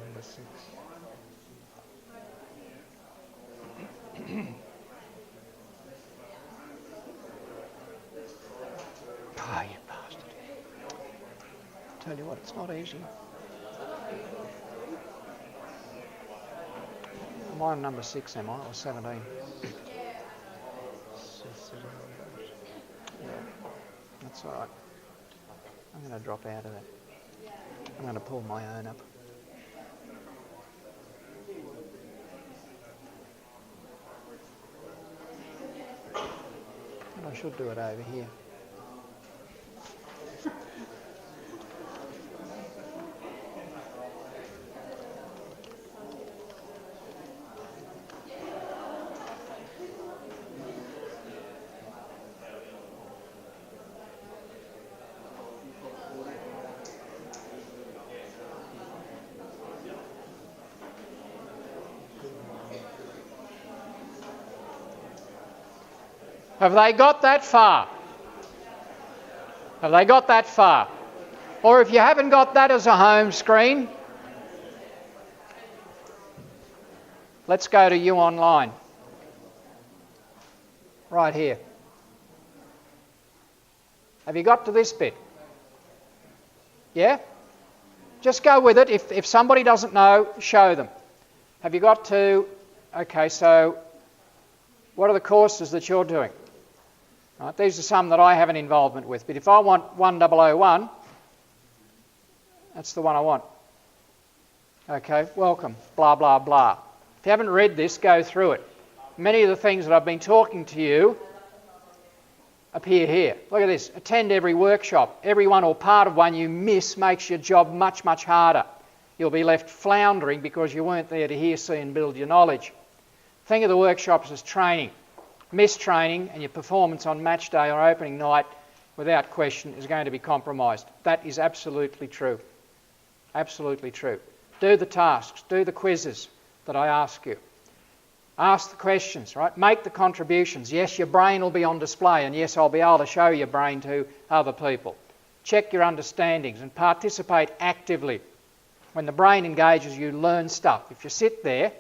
Number 6. Oh, you bastard. Tell you what, it's not easy. I'm on number 6, am I? Or 17? Yeah, that's all right. I'm going to drop out of that. I'm going to pull my own up. And I should do it over here. Have they got that far? Have they got that far? Or if you haven't got that as a home screen, let's go to You Online. Right here. Have you got to this bit? Yeah? Just go with it. If somebody doesn't know, show them. Have you got to... Okay, so what are the courses that you're doing? Right, these are some that I have an involvement with, but if I want 1001, that's the one I want. Okay, welcome, blah, blah, blah. If you haven't read this, go through it. Many of the things that I've been talking to you appear here. Look at this. Attend every workshop. Every one or part of one you miss makes your job much, much harder. You'll be left floundering because you weren't there to hear, see and build your knowledge. Think of the workshops as training. Miss training and your performance on match day or opening night, without question, is going to be compromised. That is absolutely true. Absolutely true. Do the tasks, do the quizzes that I ask you. Ask the questions, right? Make the contributions. Yes, your brain will be on display, and yes, I'll be able to show your brain to other people. Check your understandings and participate actively. When the brain engages, you learn stuff. If you sit there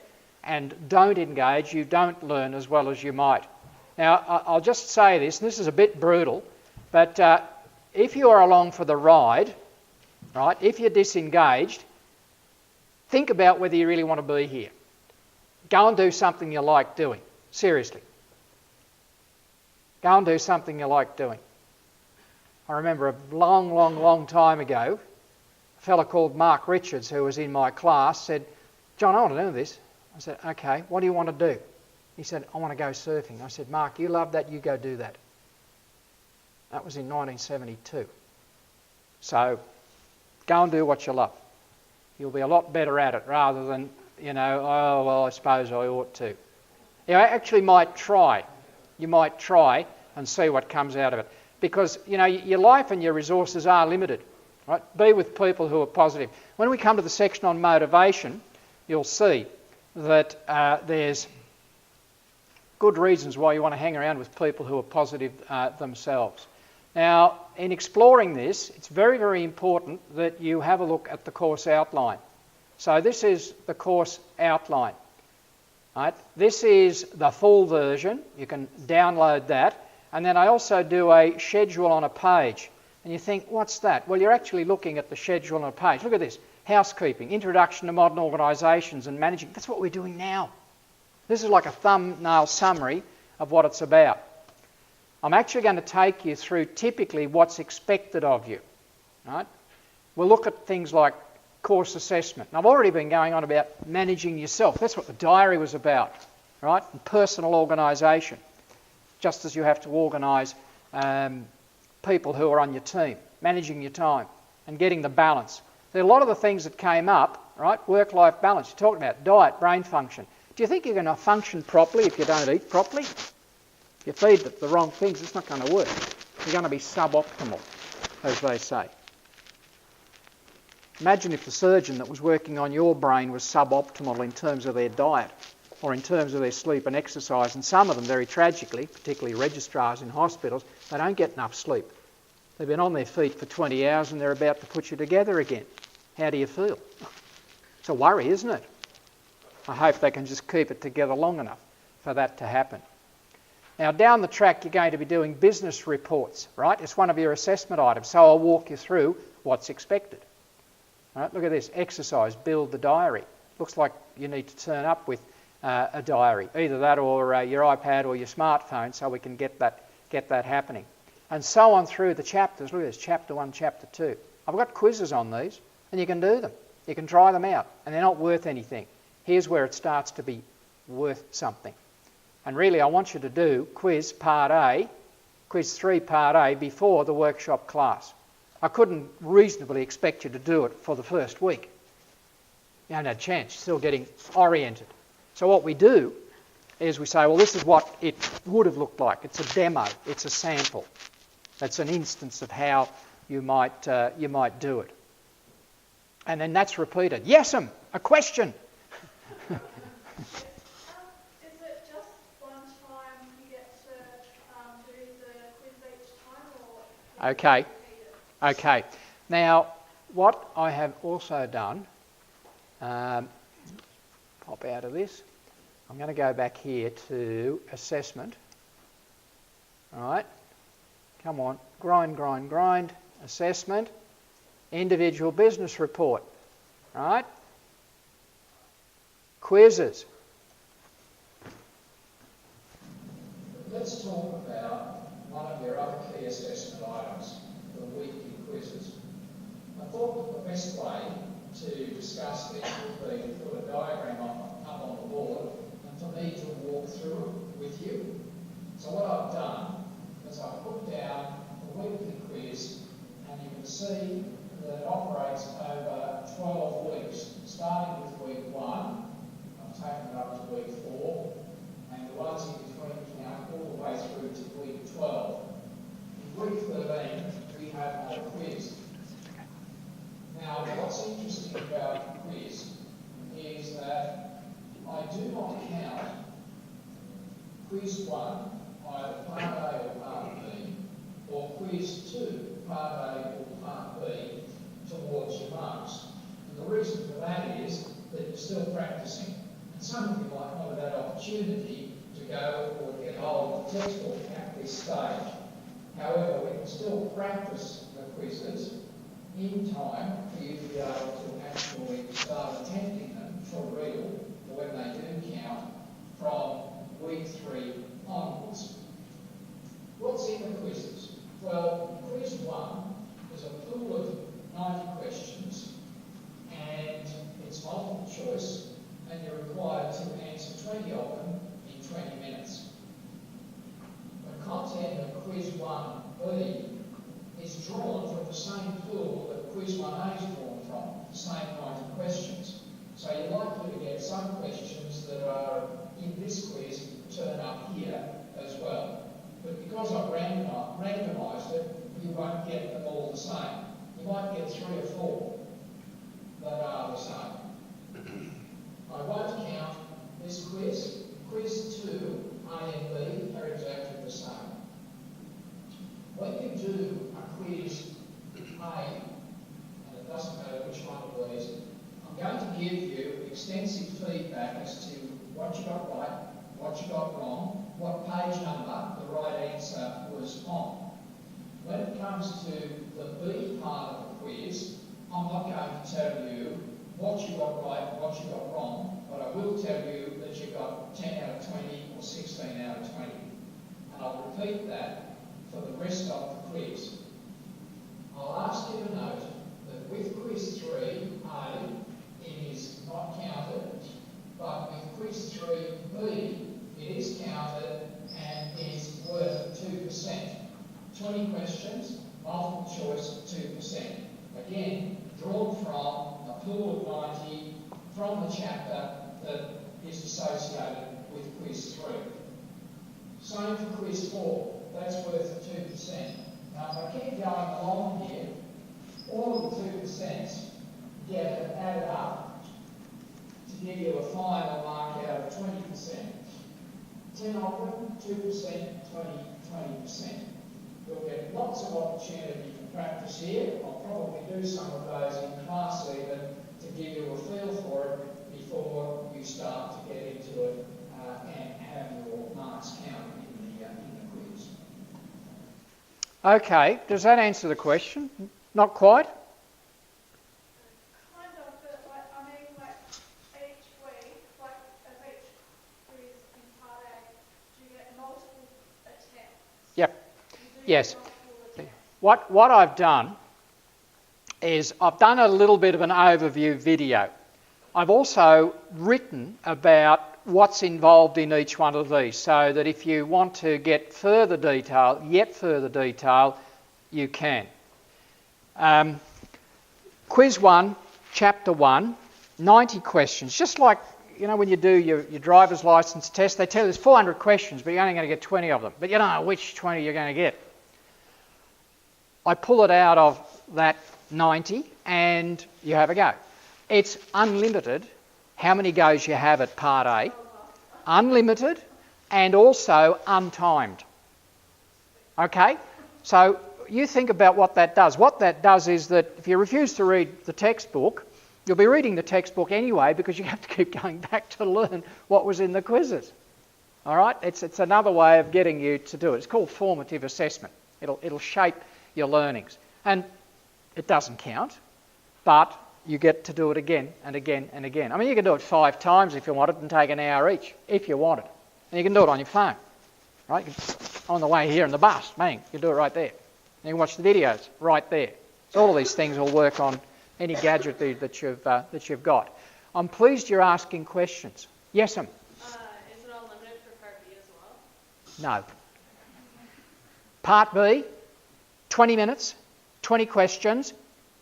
and don't engage, you don't learn as well as you might. Now, I'll just say this, and this is a bit brutal, but if you are along for the ride, right, if you're disengaged, think about whether you really want to be here. Go and do something you like doing. Seriously. Go and do something you like doing. I remember a long time ago, a fellow called Mark Richards, who was in my class, said, "John, I want to do this." I said, "Okay, what do you want to do?" He said, "I want to go surfing." I said, "Mark, you love that, you go do that." That was in 1972. So, go and do what you love. You'll be a lot better at it rather than, oh, well, I suppose I ought to. You actually might try. You might try and see what comes out of it. Because, your life and your resources are limited. Right? Be with people who are positive. When we come to the section on motivation, you'll see that there's good reasons why you want to hang around with people who are positive themselves. Now, in exploring this, it's very, very important that you have a look at the course outline. So this is the course outline. Right? This is the full version. You can download that. And then I also do a schedule on a page. And you think, what's that? Well, you're actually looking at the schedule on a page. Look at this. Housekeeping, Introduction to Modern Organisations and Managing. That's what we're doing now. This is like a thumbnail summary of what it's about. I'm actually going to take you through typically what's expected of you. Right? We'll look at things like course assessment. And I've already been going on about managing yourself. That's what the diary was about, right? And personal organisation, just as you have to organise people who are on your team, managing your time and getting the balance. There are a lot of the things that came up, right? Work-life balance. You're talking about diet, brain function. Do you think you're going to function properly if you don't eat properly? If you feed the wrong things, it's not going to work. You're going to be suboptimal, as they say. Imagine if the surgeon that was working on your brain was suboptimal in terms of their diet or in terms of their sleep and exercise. And some of them, very tragically, particularly registrars in hospitals, they don't get enough sleep. They've been on their feet for 20 hours and they're about to put you together again. How do you feel? It's a worry, isn't it? I hope they can just keep it together long enough for that to happen. Now, down the track, you're going to be doing business reports, right? It's one of your assessment items, so I'll walk you through what's expected. Right, look at this, exercise, build the diary. Looks like you need to turn up with a diary, either that or your iPad or your smartphone, so we can get that happening. And so on through the chapters. Look at this, chapter 1, chapter 2. I've got quizzes on these, and you can do them. You can try them out, and they're not worth anything. Here's where it starts to be worth something. And really, I want you to do quiz part A, quiz 3 part A, before the workshop class. I couldn't reasonably expect you to do it for the first week. You haven't had a chance, you're still getting oriented. So what we do is we say, well, this is what it would have looked like. It's a demo, it's a sample. That's an instance of how you might do it. And then that's repeated. Yes'm, a question. Is it just one time you get to do the quiz each time, or? Okay. Okay, now what I have also done, pop out of this, I'm going to go back here to assessment. All right, come on, grind, assessment, individual business report, all right, quizzes. Let's talk about one of your other key assessment items, the weekly quizzes. I thought that the best way to discuss this would be to put a diagram up on the board and for me to walk through it with you. So what I've done is I've put down the weekly quiz, and you can see that it operates over 12 weeks, starting with week 1. I've taken it up to week 4, and the ones in between count all the way through to week 12. In week 13, we have a quiz. Now, what's interesting about the quiz is that I do not count quiz 1, either part A or part B, or quiz 2, part A or part B, towards your marks. And the reason for that is that you're still practicing. And some of you might not have that opportunity to go or get hold of the textbook at this stage. However, we can still practice the quizzes in time for you to be able to actually start attempting them for real when they do count from week 3 onwards. What's in the quizzes? Well, quiz 1 is a pool of 90 questions, and it's multiple choice, and you're required to answer 20 of them in 20 minutes. The content of quiz 1B is drawn from the same pool that quiz 1A is drawn from, the same kinds of questions. So you're likely to get some questions that are in this quiz turn up here as well. But because I've randomised it, you won't get them all the same. You might get 3 or 4 that are the same. I won't count this quiz. Quiz 2, A and B, are exactly the same. When you do a quiz A, and it doesn't matter which one of these, I'm going to give you extensive feedback as to what you got right, what you got wrong, what page number the right answer was on. When it comes to the B part of the quiz, I'm not going to tell you what you got right and what you got wrong, but I will tell you that you got 10 out of 20 or 16 out of 20. And I'll repeat that for the rest of the quiz. I'll ask you to note that with quiz 3A, it is not counted, but with quiz 3B, it is counted and is worth 2%. 20 questions, multiple choice 2%. Again, drawn from a pool of 90 from the chapter that is associated with quiz 3. Same for quiz 4, that's worth 2%. Now if I keep going along here, all of the 2% get added up to give you a final mark out of 20%. 10 of them, 2%, 20%. You'll get lots of opportunity for practice here. I'll probably do some of those in class even to give you a feel for it before you start to get into it and have your marks counted in the quiz. Okay, does that answer the question? Not quite? Kind of, but like, I mean, like each week, like of each quiz in part A, do you get multiple attempts? Yep. You do Yes. get multiple attempts. What I've done is I've done a little bit of an overview video. I've also written about what's involved in each one of these, so that if you want to get further detail, you can. Quiz 1, Chapter 1, 90 questions. Just like, you know, when you do your driver's license test, they tell you there's 400 questions, but you're only going to get 20 of them. But you don't know which 20 you're going to get. I pull it out of that 90 and you have a go. It's unlimited how many goes you have at Part A. Unlimited and also untimed. Okay? So you think about what that does. What that does is that if you refuse to read the textbook, you'll be reading the textbook anyway because you have to keep going back to learn what was in the quizzes. All right? It's another way of getting you to do it. It's called formative assessment. It'll shape your learnings. And it doesn't count, but you get to do it again and again and again. I mean, you can do it 5 times if you want it and take an hour each, if you want it. And you can do it on your phone, right? On the way here in the bus, bang, you can do it right there. And you can watch the videos right there. So all of these things will work on any gadget that you've got. I'm pleased you're asking questions. Yes, ma'am? Is it unlimited for Part B as well? No. Part B, 20 minutes, 20 questions,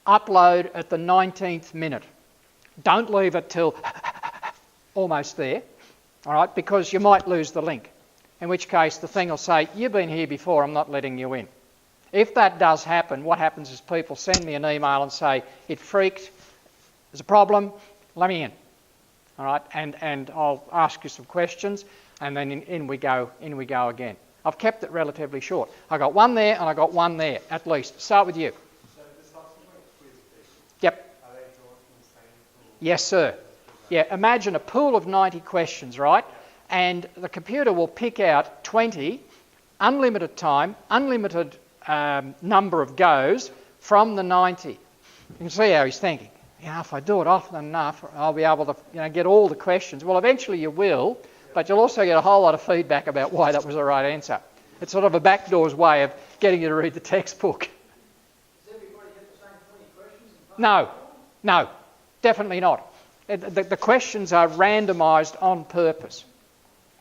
upload at the 19th minute. Don't leave it till almost there, all right, because you might lose the link, in which case the thing will say, you've been here before, I'm not letting you in. If that does happen, what happens is people send me an email and say, it freaked, there's a problem, let me in. All right, and I'll ask you some questions, and then in we go again. I've kept it relatively short. I got one there and I got one there, at least. Start with you. So the subsequent quiz people, Yep. are they drawn from the same pool? Yes, sir. Yeah, imagine a pool of 90 questions, right? And the computer will pick out 20, unlimited time, unlimited number of goes from the 90. You can see how he's thinking. Yeah, if I do it often enough, I'll be able to get all the questions. Well, eventually you will, but you'll also get a whole lot of feedback about why that was the right answer. It's sort of a backdoor's way of getting you to read the textbook. Does everybody get the same 20 questions? No, definitely not. The questions are randomised on purpose.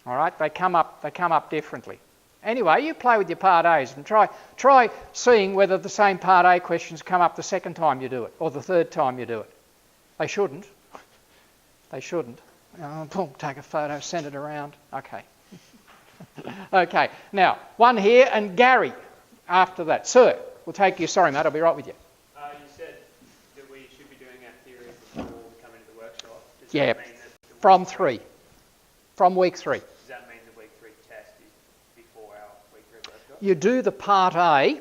All right, they come up differently. Anyway, you play with your Part A's and try seeing whether the same Part A questions come up the second time you do it or the third time you do it. They shouldn't. They shouldn't. Boom, take a photo, send it around. Okay. Okay, now, one here and Gary after that. Sir, we'll take you. Sorry, mate, I'll be right with you. You said that we should be doing our theory before we come into the workshop. Does Yeah, that mean that from 3. From week 3. Does that mean the week 3 test is before our week 3 workshop? You do the Part A.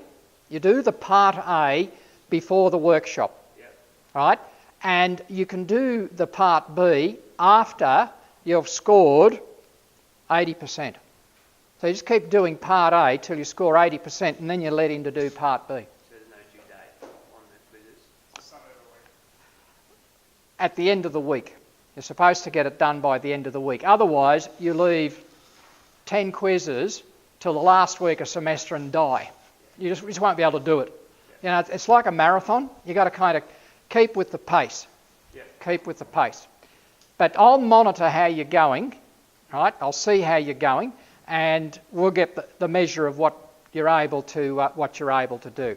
You do the Part A before the workshop. Yep. Right? and you can do the Part B after you've scored 80%. So you just keep doing Part A till you score 80%, and then you're let in to do Part B. So there's no due date on the quizzes? At the end of the week. You're supposed to get it done by the end of the week. Otherwise, you leave 10 quizzes till the last week of semester and die. You just won't be able to do it. You know, it's like a marathon. You've got to kind of keep with the pace. Yeah. Keep with the pace. But I'll monitor how you're going, right? I'll see how you're going, and we'll get the measure of what you're able to do.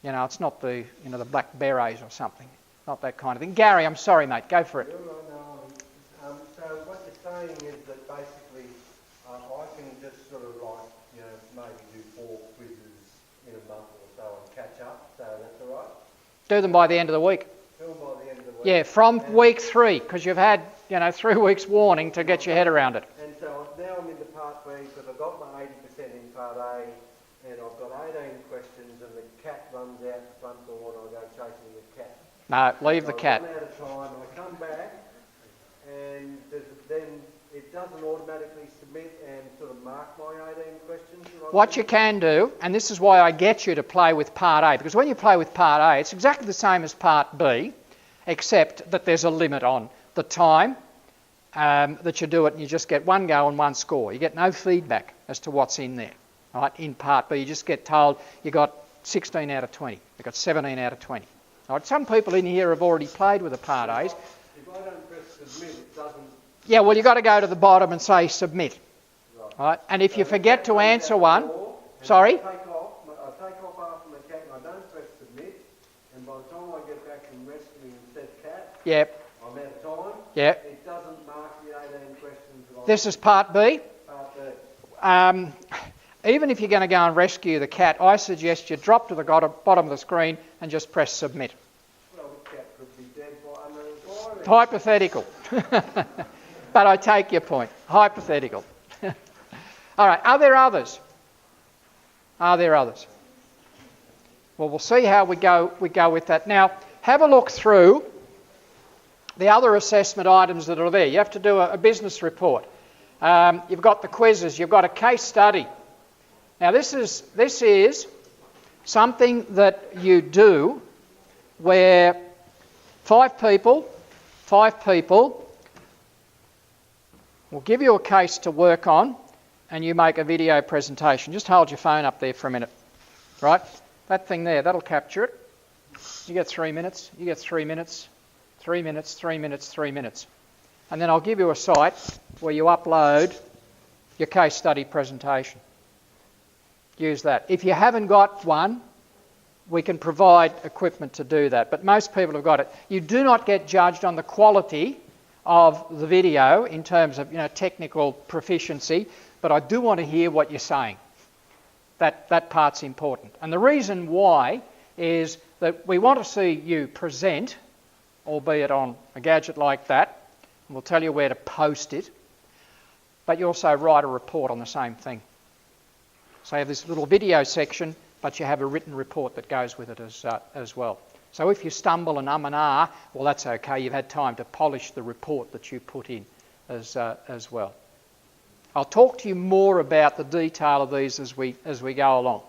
You know, it's not the black berets or something. Not that kind of thing. Gary, I'm sorry, mate. Go for it. No. So what you're saying is that basically I can just sort of like, maybe do 4 quizzes in a month or so and catch up, so that's all right? Do them by the end of the week. Do them by the end of the week? Yeah, from week 3, because you've had, 3 weeks warning to get your head around it. And so now I'm into Part B because I've got my 80% in Part A and I've got 18 questions and the cat runs out the front door and I go chasing the cat. No, leave the cat. I run out of time, I come back and then it doesn't automatically submit and sort of mark my 18 questions? What you can do, and this is why I get you to play with Part A, because when you play with Part A, it's exactly the same as Part B, except that there's a limit on the time that you do it, and you just get 1 go and 1 score. You get no feedback as to what's in there. Right? In Part B, you just get told you got 16 out of 20, you got 17 out of 20. Right? Some people in here have already played with the Part A's. If I don't press submit, it doesn't... Yeah, well, you've got to go to the bottom and say submit. Right? And if you forget to answer one... Sorry? I take off after the cat and I don't press submit, and by the time I get back from rescuing said cat, Yep. I'm out of time. Yep. It doesn't mark the 18 questions that This is Part B. Part B. Even if you're going to go and rescue the cat, I suggest you drop to the bottom of the screen and just press submit. Well, the cat could be dead by under the fire. Hypothetical. But I take your point. Hypothetical. All right, are there others? Are there others? Well, we'll see how we go with that. Now, have a look through the other assessment items that are there. You have to do a business report. You've got the quizzes. You've got a case study. Now, this is something that you do where 5 people will give you a case to work on, and you make a video presentation. Just hold your phone up there for a minute, right? That thing there, that'll capture it. You get 3 minutes, you get 3 minutes, 3 minutes, 3 minutes, 3 minutes. And then I'll give you a site where you upload your case study presentation. Use that. If you haven't got one, we can provide equipment to do that, but most people have got it. You do not get judged on the quality of the video in terms of technical proficiency, but I do want to hear what you're saying. That part's important. And the reason why is that we want to see you present, albeit on a gadget like that, and we'll tell you where to post it, but you also write a report on the same thing. So you have this little video section, but you have a written report that goes with it as well. So if you stumble and well, that's okay. You've had time to polish the report that you put in as well. I'll talk to you more about the detail of these as we go along.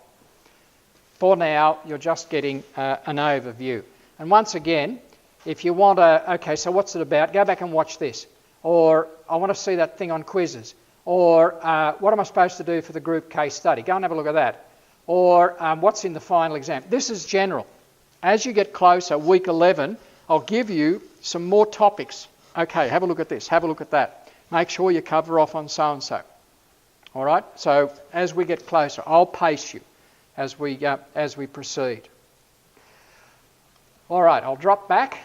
For now, you're just getting an overview. And once again, if you want okay, so what's it about? Go back and watch this. Or I want to see that thing on quizzes. Or what am I supposed to do for the group case study? Go and have a look at that. Or what's in the final exam? This is general. As you get closer, week 11, I'll give you some more topics. Okay, have a look at this, have a look at that. Make sure you cover off on so-and-so. All right? So as we get closer, I'll pace you as we proceed. All right, I'll drop back.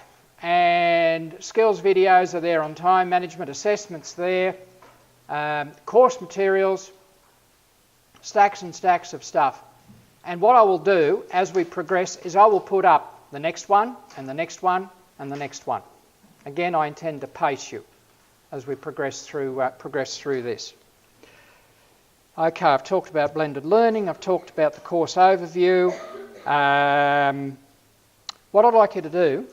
And skills videos are there on time management, assessments there, course materials, stacks and stacks of stuff. And what I will do as we progress is I will put up the next one and the next one and the next one. Again, I intend to pace you as we progress through this. Okay, I've talked about blended learning. I've talked about the course overview. What I'd like you to do...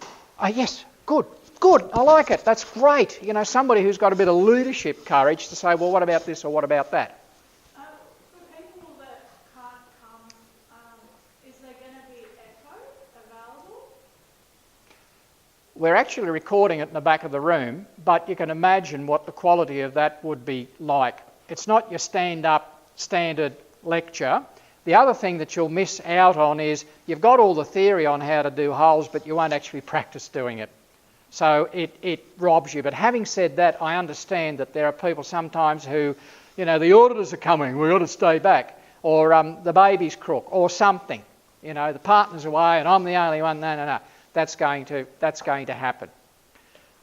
yes, Good. I like it. That's great. You know, somebody who's got a bit of leadership courage to say, well, what about this or what about that? For people that can't come, is there going to be echo available? We're actually recording it in the back of the room, but you can imagine what the quality of that would be like. It's not your stand-up standard lecture. The other thing that you'll miss out on is you've got all the theory on how to do holes, but you won't actually practice doing it. So it robs you. But having said that, I understand that there are people sometimes who, you know, the auditors are coming, we've got to stay back, or the baby's crook, or something. You know, the partner's away and I'm the only one. No. That's going to happen.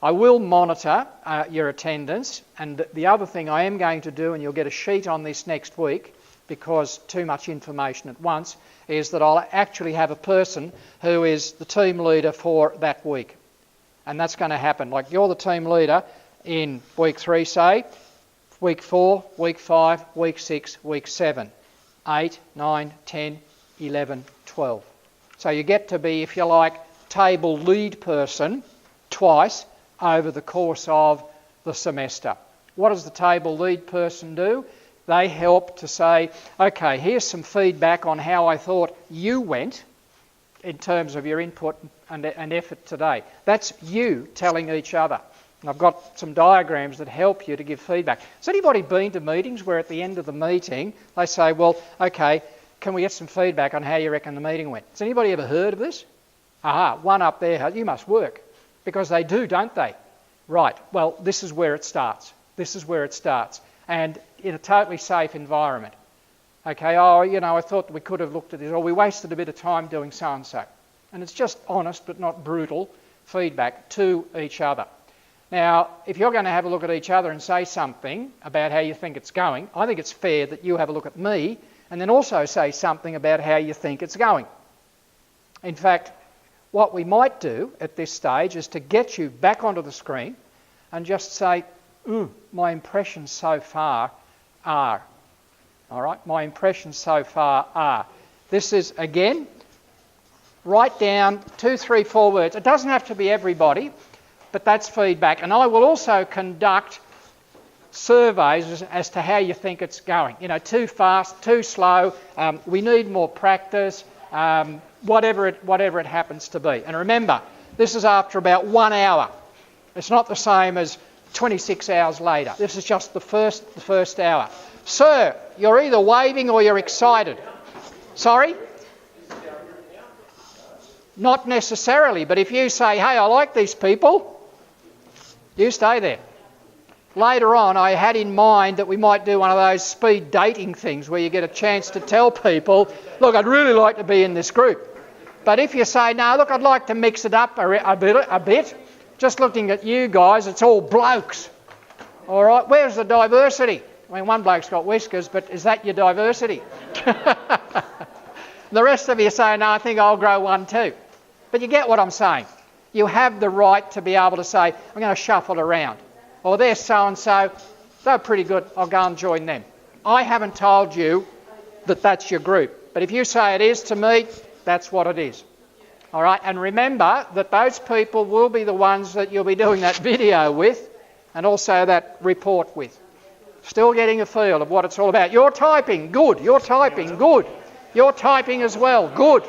I will monitor your attendance, and the other thing I am going to do, and you'll get a sheet on this next week, because too much information at once, is that I'll actually have a person who is the team leader for that week. And that's going to happen. Like you're the team leader in week 3, say, week 4, week 5, week 6, week 7, 8, 9, 10, 11, 12. So you get to be, if you like, table lead person twice over the course of the semester. What does the table lead person do? They help to say, okay, here's some feedback on how I thought you went in terms of your input and effort today. That's you telling each other. And I've got some diagrams that help you to give feedback. Has anybody been to meetings where at the end of the meeting they say, well, okay, can we get some feedback on how you reckon the meeting went? Has anybody ever heard of this? Aha, one up there, you must work. Because they do, don't they? Right, well, this is where it starts. And in a totally safe environment. Okay, I thought we could have looked at this, or we wasted a bit of time doing so-and-so. And it's just honest but not brutal feedback to each other. Now, if you're going to have a look at each other and say something about how you think it's going, I think it's fair that you have a look at me and then also say something about how you think it's going. In fact, what we might do at this stage is to get you back onto the screen and just say, my impressions so far are. All right, my impressions so far are. This is, again, write down 2, 3, 4 words. It doesn't have to be everybody, but that's feedback. And I will also conduct surveys as to how you think it's going. You know, too fast, too slow, we need more practice, whatever it happens to be. And remember, this is after about 1 hour. It's not the same as 26 hours later. This is just the first hour. Sir, you're either waving or you're excited. Sorry? Not necessarily, but if you say, hey, I like these people, you stay there. Later on, I had in mind that we might do one of those speed dating things where you get a chance to tell people, look, I'd really like to be in this group. But if you say, no, look, I'd like to mix it up a bit, just looking at you guys, it's all blokes. All right, where's the diversity? I mean, one bloke's got whiskers, but is that your diversity? The rest of you say, no, I think I'll grow one too. But you get what I'm saying. You have the right to be able to say, I'm going to shuffle around. Or there's so-and-so, they're pretty good, I'll go and join them. I haven't told you that that's your group. But if you say it is to me, that's what it is. All right, and remember that those people will be the ones that you'll be doing that video with and also that report with. Still getting a feel of what it's all about. You're typing, good. You're typing, good. You're typing as well, good.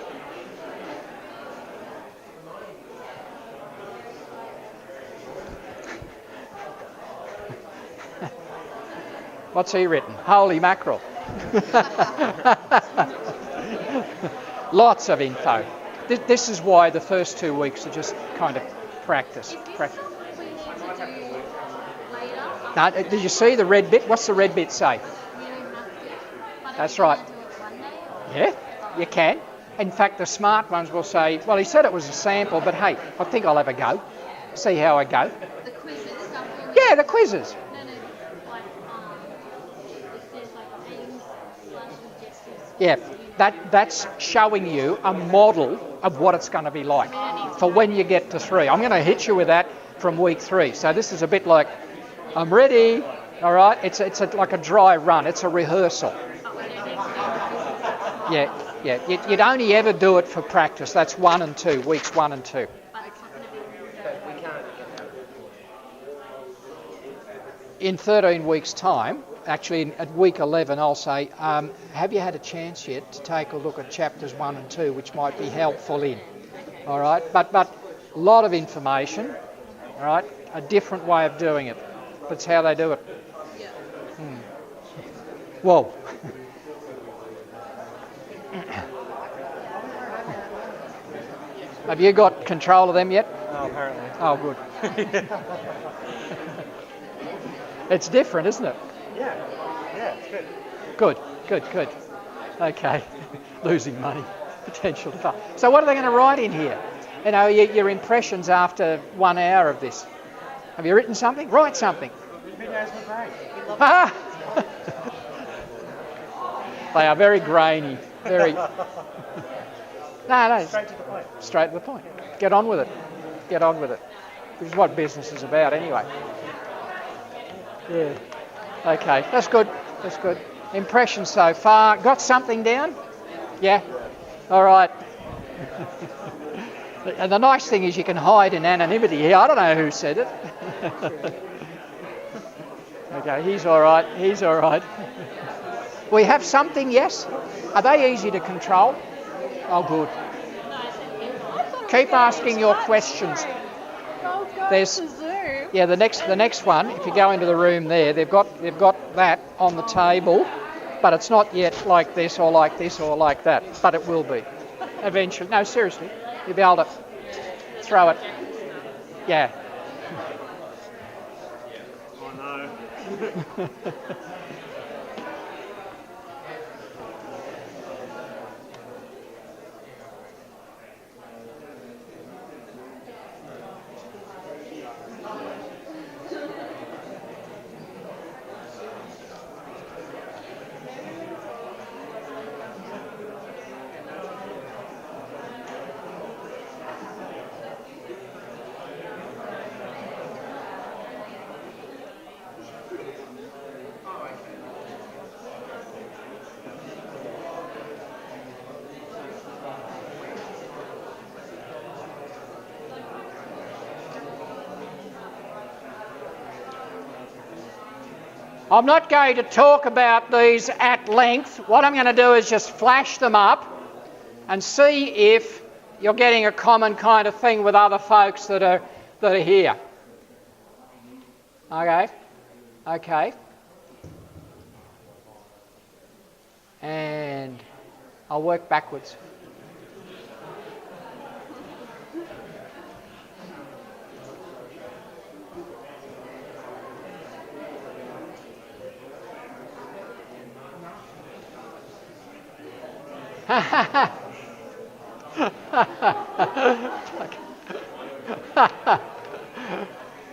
What's he written? Holy mackerel. Lots of info. This is why the first 2 weeks are just kind of practice. Now, did you see the red bit? What's the red bit say? That's right. Yeah, you can. In fact, the smart ones will say, well, he said it was a sample, but hey, I think I'll have a go. See how I go. The quizzes? Yeah, the quizzes. Yeah, that's showing you a model of what it's going to be like for when you get to 3. I'm going to hit you with that from week 3. So this is a bit like, I'm ready, all right? It's like a dry run. It's a rehearsal. Yeah. You'd only ever do it for practice. That's 1 and 2, weeks 1 and 2. But it's not going to be in 13 weeks' time, actually at week 11, I'll say, have you had a chance yet to take a look at chapters 1 and 2, which might be helpful in? All right, but a lot of information, all right, a different way of doing it. That's how they do it. Whoa. Have you got control of them yet? Oh, apparently. Oh, good. It's different, isn't it? Yeah, it's good. Good. Okay. Losing money, potential to fail. So what are they going to write in here? You know, your impressions after 1 hour of this. Have you written something? Write something. Videos were great. Ah! They are very grainy. Very. No. Straight to the point. Straight to the point. Get on with it. Which is what business is about anyway. Yeah. Okay, that's good. Impressions so far. Got something down? Yeah? All right. And the nice thing is you can hide in anonymity here. I don't know who said it. Okay, he's all right. We have something, yes? Are they easy to control? Oh, good. Keep asking your questions. There's, yeah, the next one. If you go into the room there, they've got that on the table, but it's not yet like this or like this or like that. But it will be eventually. No, seriously, you'll be able to throw it. Yeah. Oh no. I'm not going to talk about these at length. What I'm going to do is just flash them up and see if you're getting a common kind of thing with other folks that are here. Okay. And I'll work backwards.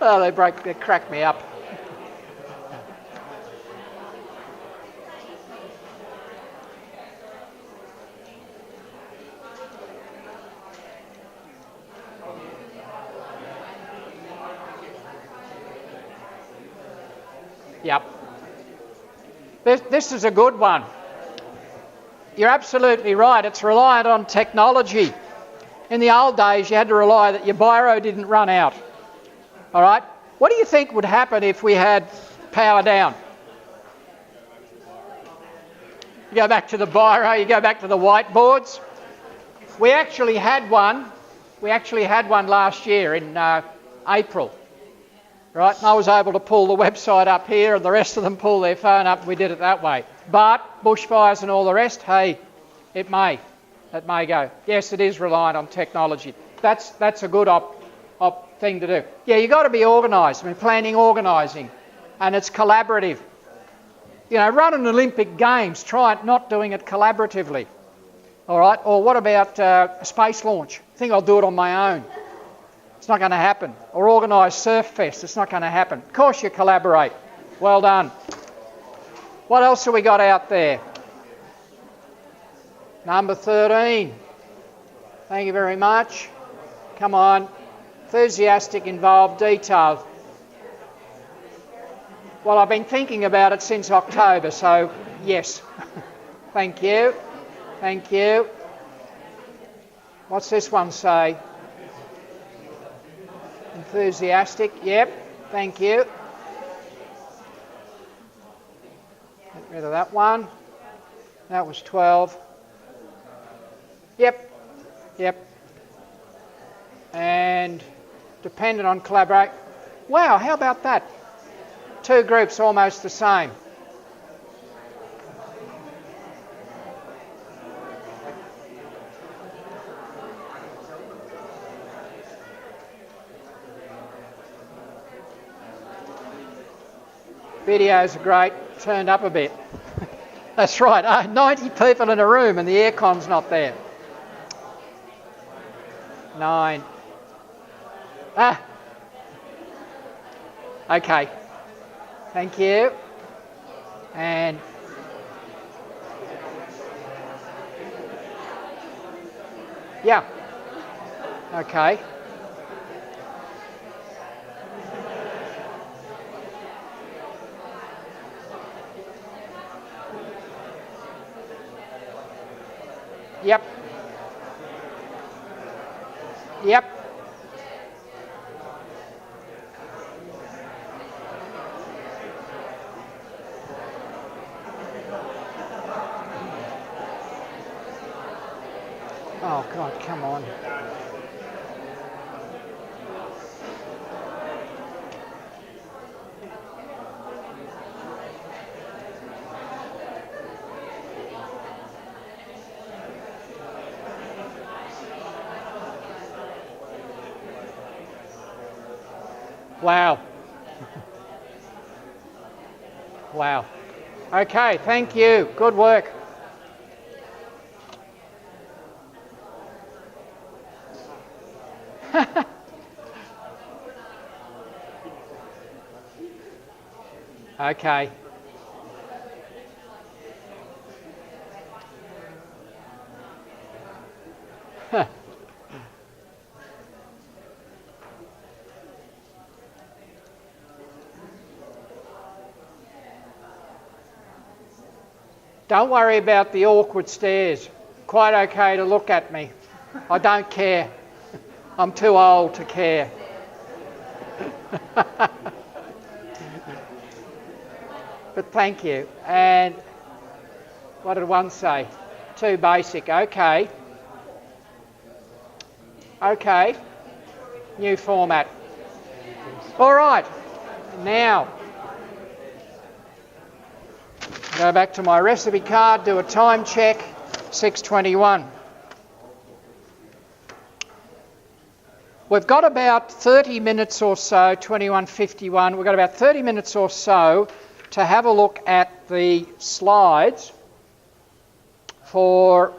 Oh, they crack me up. Yep. This is a good one. You're absolutely right. It's reliant on technology. In the old days, you had to rely that your biro didn't run out. All right? What do you think would happen if we had power down? You go back to the biro, you go back to the whiteboards. We actually had one last year in April. Right? And I was able to pull the website up here and the rest of them pull their phone up and we did it that way. But bushfires and all the rest, hey, it may go. Yes, it is reliant on technology. That's a good thing to do. Yeah, you've got to be organised. I mean, planning, organising, and it's collaborative. You know, run an Olympic Games, try it not doing it collaboratively. All right? Or what about a space launch? I think I'll do it on my own. It's not going to happen. Or organise Surf Fest. It's not going to happen. Of course you collaborate. Well done. What else have we got out there? Number 13. Thank you very much. Come on. Enthusiastic, involved, detailed. Well, I've been thinking about it since October, so yes. Thank you. Thank you. What's this one say? Enthusiastic, yep. Thank you. rid of that one. That was 12. Yep. And dependent on collaborate. Wow, how about that? 2 groups almost the same. Videos are great, turned up a bit. That's right, 90 people in a room and the aircon's not there. 9. Okay. Thank you. And yeah. Okay. Yep. Oh God, come on. Wow. Wow. Okay, thank you. Good work. Okay. Don't worry about the awkward stares. Quite okay to look at me. I don't care. I'm too old to care. But thank you. And what did one say? Too basic. Okay. Okay. New format. All right. Now, go back to my recipe card, do a time check, 6:21. We've got about 30 minutes or so, 21:51, we've got about 30 minutes or so to have a look at the slides for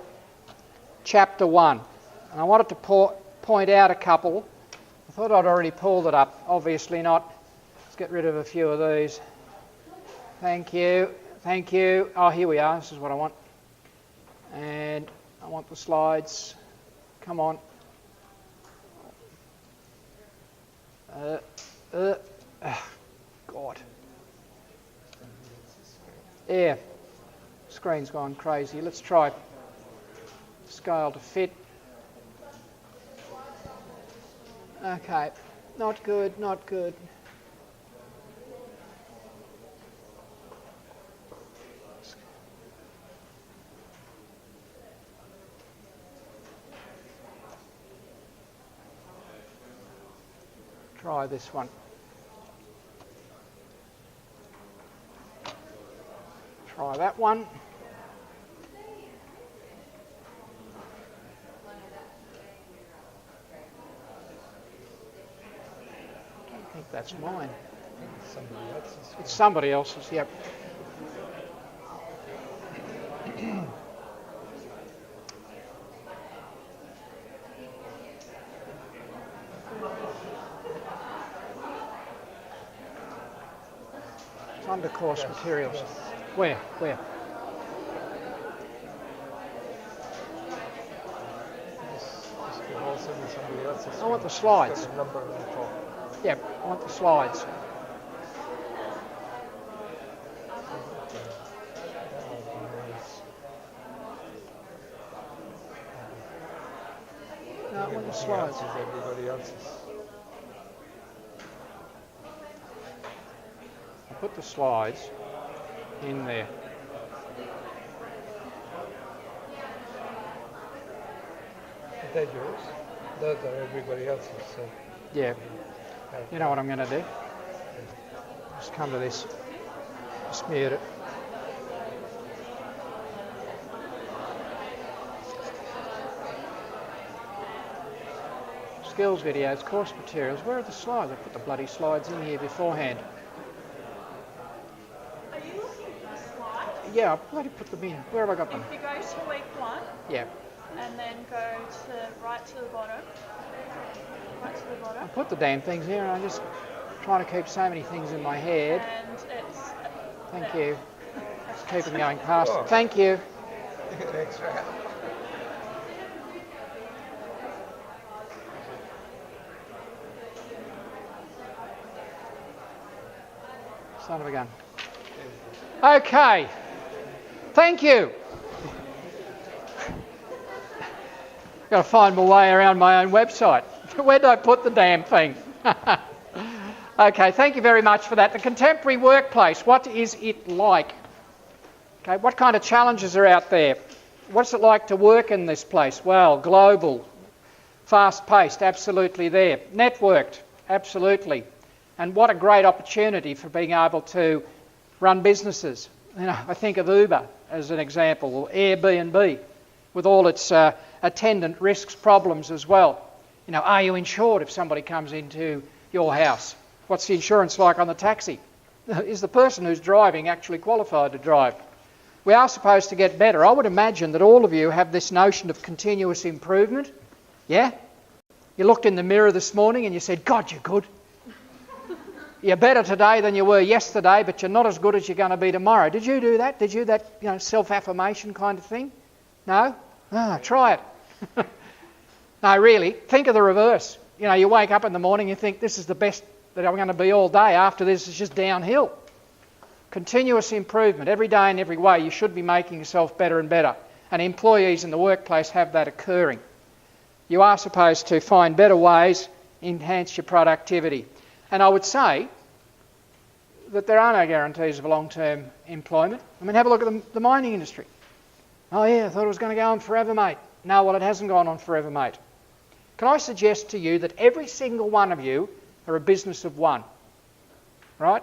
chapter 1. And I wanted to point out a couple. I thought I'd already pulled it up, obviously not. Let's get rid of a few of these. Thank you. Thank you. Oh, here we are. This is what I want. And I want the slides. Come on. God. Yeah. Screen's gone crazy. Let's try scale to fit. Okay. Not good, not good. Try this one. Try that one. I don't think that's mine. Somebody else's. It's somebody else's, yep. It's under course materials. Yes. Where? This could also be somebody else's. I want the It's slides. got a number on the top. Yep, I want the slides. No, I want the slides. Everybody else's. I'll put the slides in there. They're yours. Those are everybody else's. So Yeah. You know what I'm going to do? Just come to this. Just mute it. Skills videos, course materials. Where are the slides? I put the bloody slides in here beforehand. Are you looking for the slide? Yeah, I bloody put them in. Where have I got them? If you go to week 1 Yeah. and then go to right to the bottom, right to the I bottom, put the damn things here and I'm just trying to keep so many things in my head. and it's Thank you. Just keep them going past. Oh. Thank you. Thanks, Rat. Son of a gun. Okay. Thank you. Got to find my way around my own website. Where did I put the damn thing? Okay, thank you very much for that. The contemporary workplace, what is it like? Okay, what kind of challenges are out there? What's it like to work in this place? Well, global, fast-paced, absolutely there. Networked, absolutely. And what a great opportunity for being able to run businesses. You know, I think of Uber as an example, or Airbnb, with all its attendant risks, problems as well. You know, are you insured if somebody comes into your house? What's the insurance like on the taxi? Is the person who's driving actually qualified to drive? We are supposed to get better. I would imagine that all of you have this notion of continuous improvement. Yeah? You looked in the mirror this morning and you said, God, you're good. You're better today than you were yesterday, but you're not as good as you're going to be tomorrow. Did you do that? Did you that, self-affirmation kind of thing? No? Try it. No, really, think of the reverse. You know, you wake up in the morning, you think this is the best that I'm going to be all day. After this, it's just downhill. Continuous improvement. Every day and every way, you should be making yourself better and better. And employees in the workplace have that occurring. You are supposed to find better ways, enhance your productivity. And I would say that there are no guarantees of long-term employment. I mean, have a look at the mining industry. Oh yeah, I thought it was going to go on forever, mate. No, well, it hasn't gone on forever, mate. Can I suggest to you that every single one of you are a business of one, right?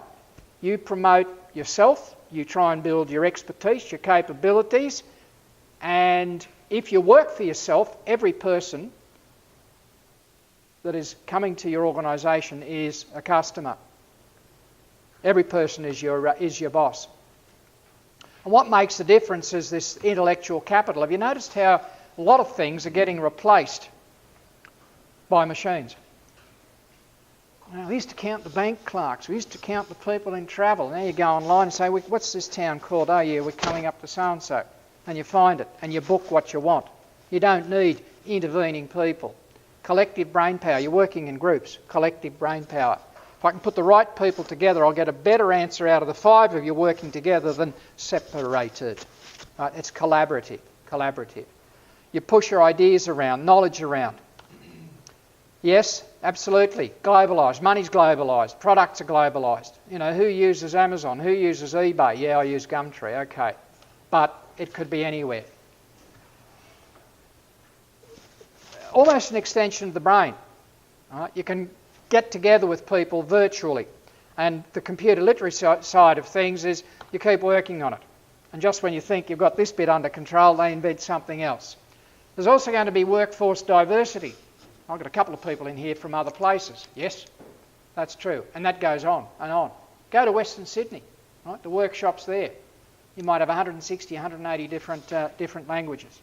You promote yourself, you try and build your expertise, your capabilities, and if you work for yourself, every person that is coming to your organisation is a customer. Every person is your boss. And what makes the difference is this intellectual capital. Have you noticed how a lot of things are getting replaced by machines? We used to count the bank clerks. We used to count the people in travel. Now you go online and say, what's this town called? Oh yeah, we're coming up to so-and-so. And you find it and you book what you want. You don't need intervening people. Collective brain power. You're working in groups. Collective brain power. If I can put the right people together, I'll get a better answer out of the 5 of you working together than separated. Right? It's collaborative. Collaborative. You push your ideas around, knowledge around. Yes, absolutely. Globalised. Money's globalised. Products are globalised. You know, who uses Amazon? Who uses eBay? Yeah, I use Gumtree. Okay. But it could be anywhere. Almost an extension of the brain. Right? You can get together with people virtually. And the computer literacy side of things is you keep working on it. And just when you think you've got this bit under control, they invent something else. There's also going to be workforce diversity. I've got a couple of people in here from other places. Yes, that's true. And that goes on and on. Go to Western Sydney, right? The workshops there. You might have 160, 180 different languages.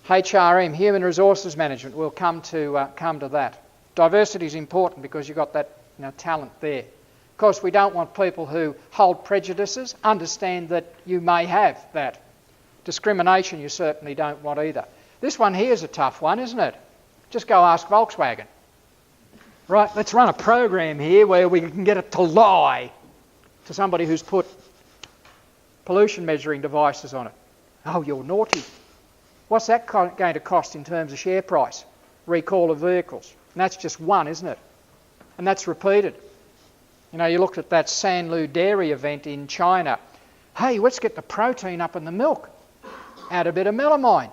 HRM, Human Resources Management, we'll come to that. Diversity is important because you've got that talent there. Of course, we don't want people who hold prejudices. Understand that you may have that. Discrimination you certainly don't want either. This one here is a tough one, isn't it? Just go ask Volkswagen. Right, let's run a program here where we can get it to lie to somebody who's put pollution measuring devices on it. Oh, you're naughty. What's that going to cost in terms of share price? Recall of vehicles. And that's just one, isn't it? And that's repeated. You know, you looked at that Sanlu dairy event in China. Hey, let's get the protein up in the milk. Add a bit of melamine.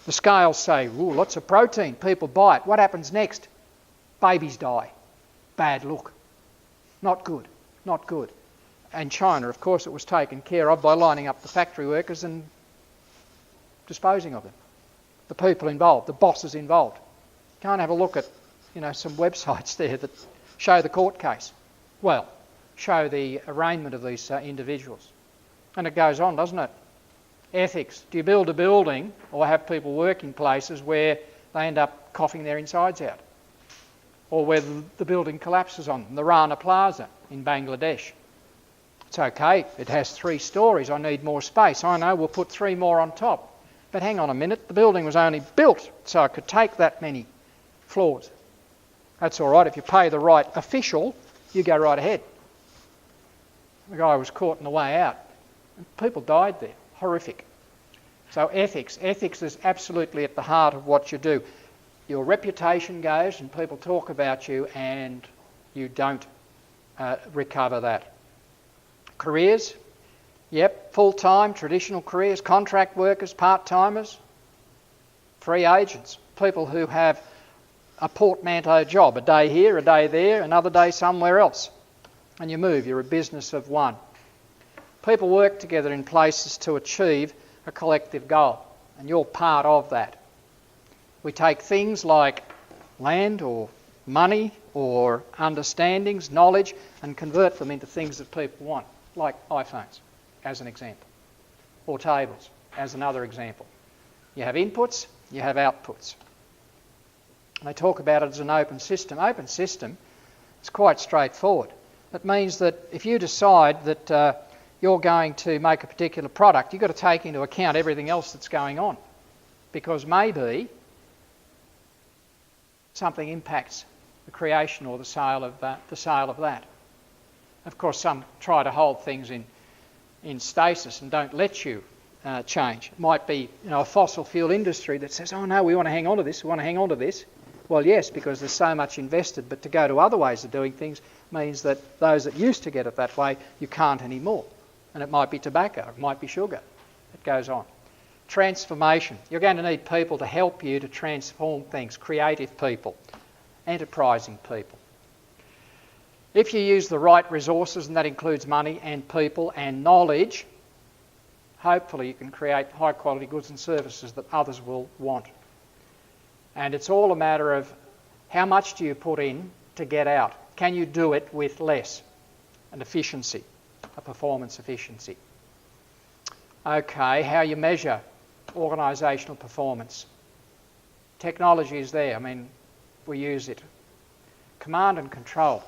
The scales say, ooh, lots of protein, people buy it. What happens next? Babies die. Bad look. Not good, not good. And China, of course, it was taken care of by lining up the factory workers and disposing of them. The people involved, the bosses involved. Can't have a look at, some websites there that show the court case. Well, show the arraignment of these individuals. And it goes on, doesn't it? Ethics. Do you build a building or have people work in places where they end up coughing their insides out? Or where the building collapses on them? The Rana Plaza in Bangladesh. It's okay, it has 3 stories, I need more space. I know, we'll put 3 more on top. But hang on a minute, the building was only built so it could take that many floors. That's all right, if you pay the right official, you go right ahead. The guy was caught on the way out. And people died there. Horrific. So ethics. Ethics is absolutely at the heart of what you do. Your reputation goes and people talk about you and you don't recover that. Careers. Yep, full-time, traditional careers, contract workers, part-timers, free agents, people who have a portmanteau job, a day here, a day there, another day somewhere else. And you move, you're a business of one. People work together in places to achieve a collective goal, and you're part of that. We take things like land or money or understandings, knowledge, and convert them into things that people want, like iPhones, as an example, or tables, as another example. You have inputs, you have outputs. They talk about it as an open system. Open system, it's quite straightforward. It means that if you decide that you're going to make a particular product, you've got to take into account everything else that's going on, because maybe something impacts the creation or the sale of that. Of course, some try to hold things in stasis and don't let you change. It might be a fossil fuel industry that says, oh no, we want to hang on to this, we want to hang on to this. Well, yes, because there's so much invested, but to go to other ways of doing things means that those that used to get it that way, you can't anymore. And it might be tobacco, it might be sugar. It goes on. Transformation. You're going to need people to help you to transform things, creative people, enterprising people. If you use the right resources, and that includes money and people and knowledge, hopefully you can create high quality goods and services that others will want. And it's all a matter of how much do you put in to get out? Can you do it with less? An efficiency, a performance efficiency. Okay, how you measure organisational performance. Technology is there, I mean, we use it. Command and control.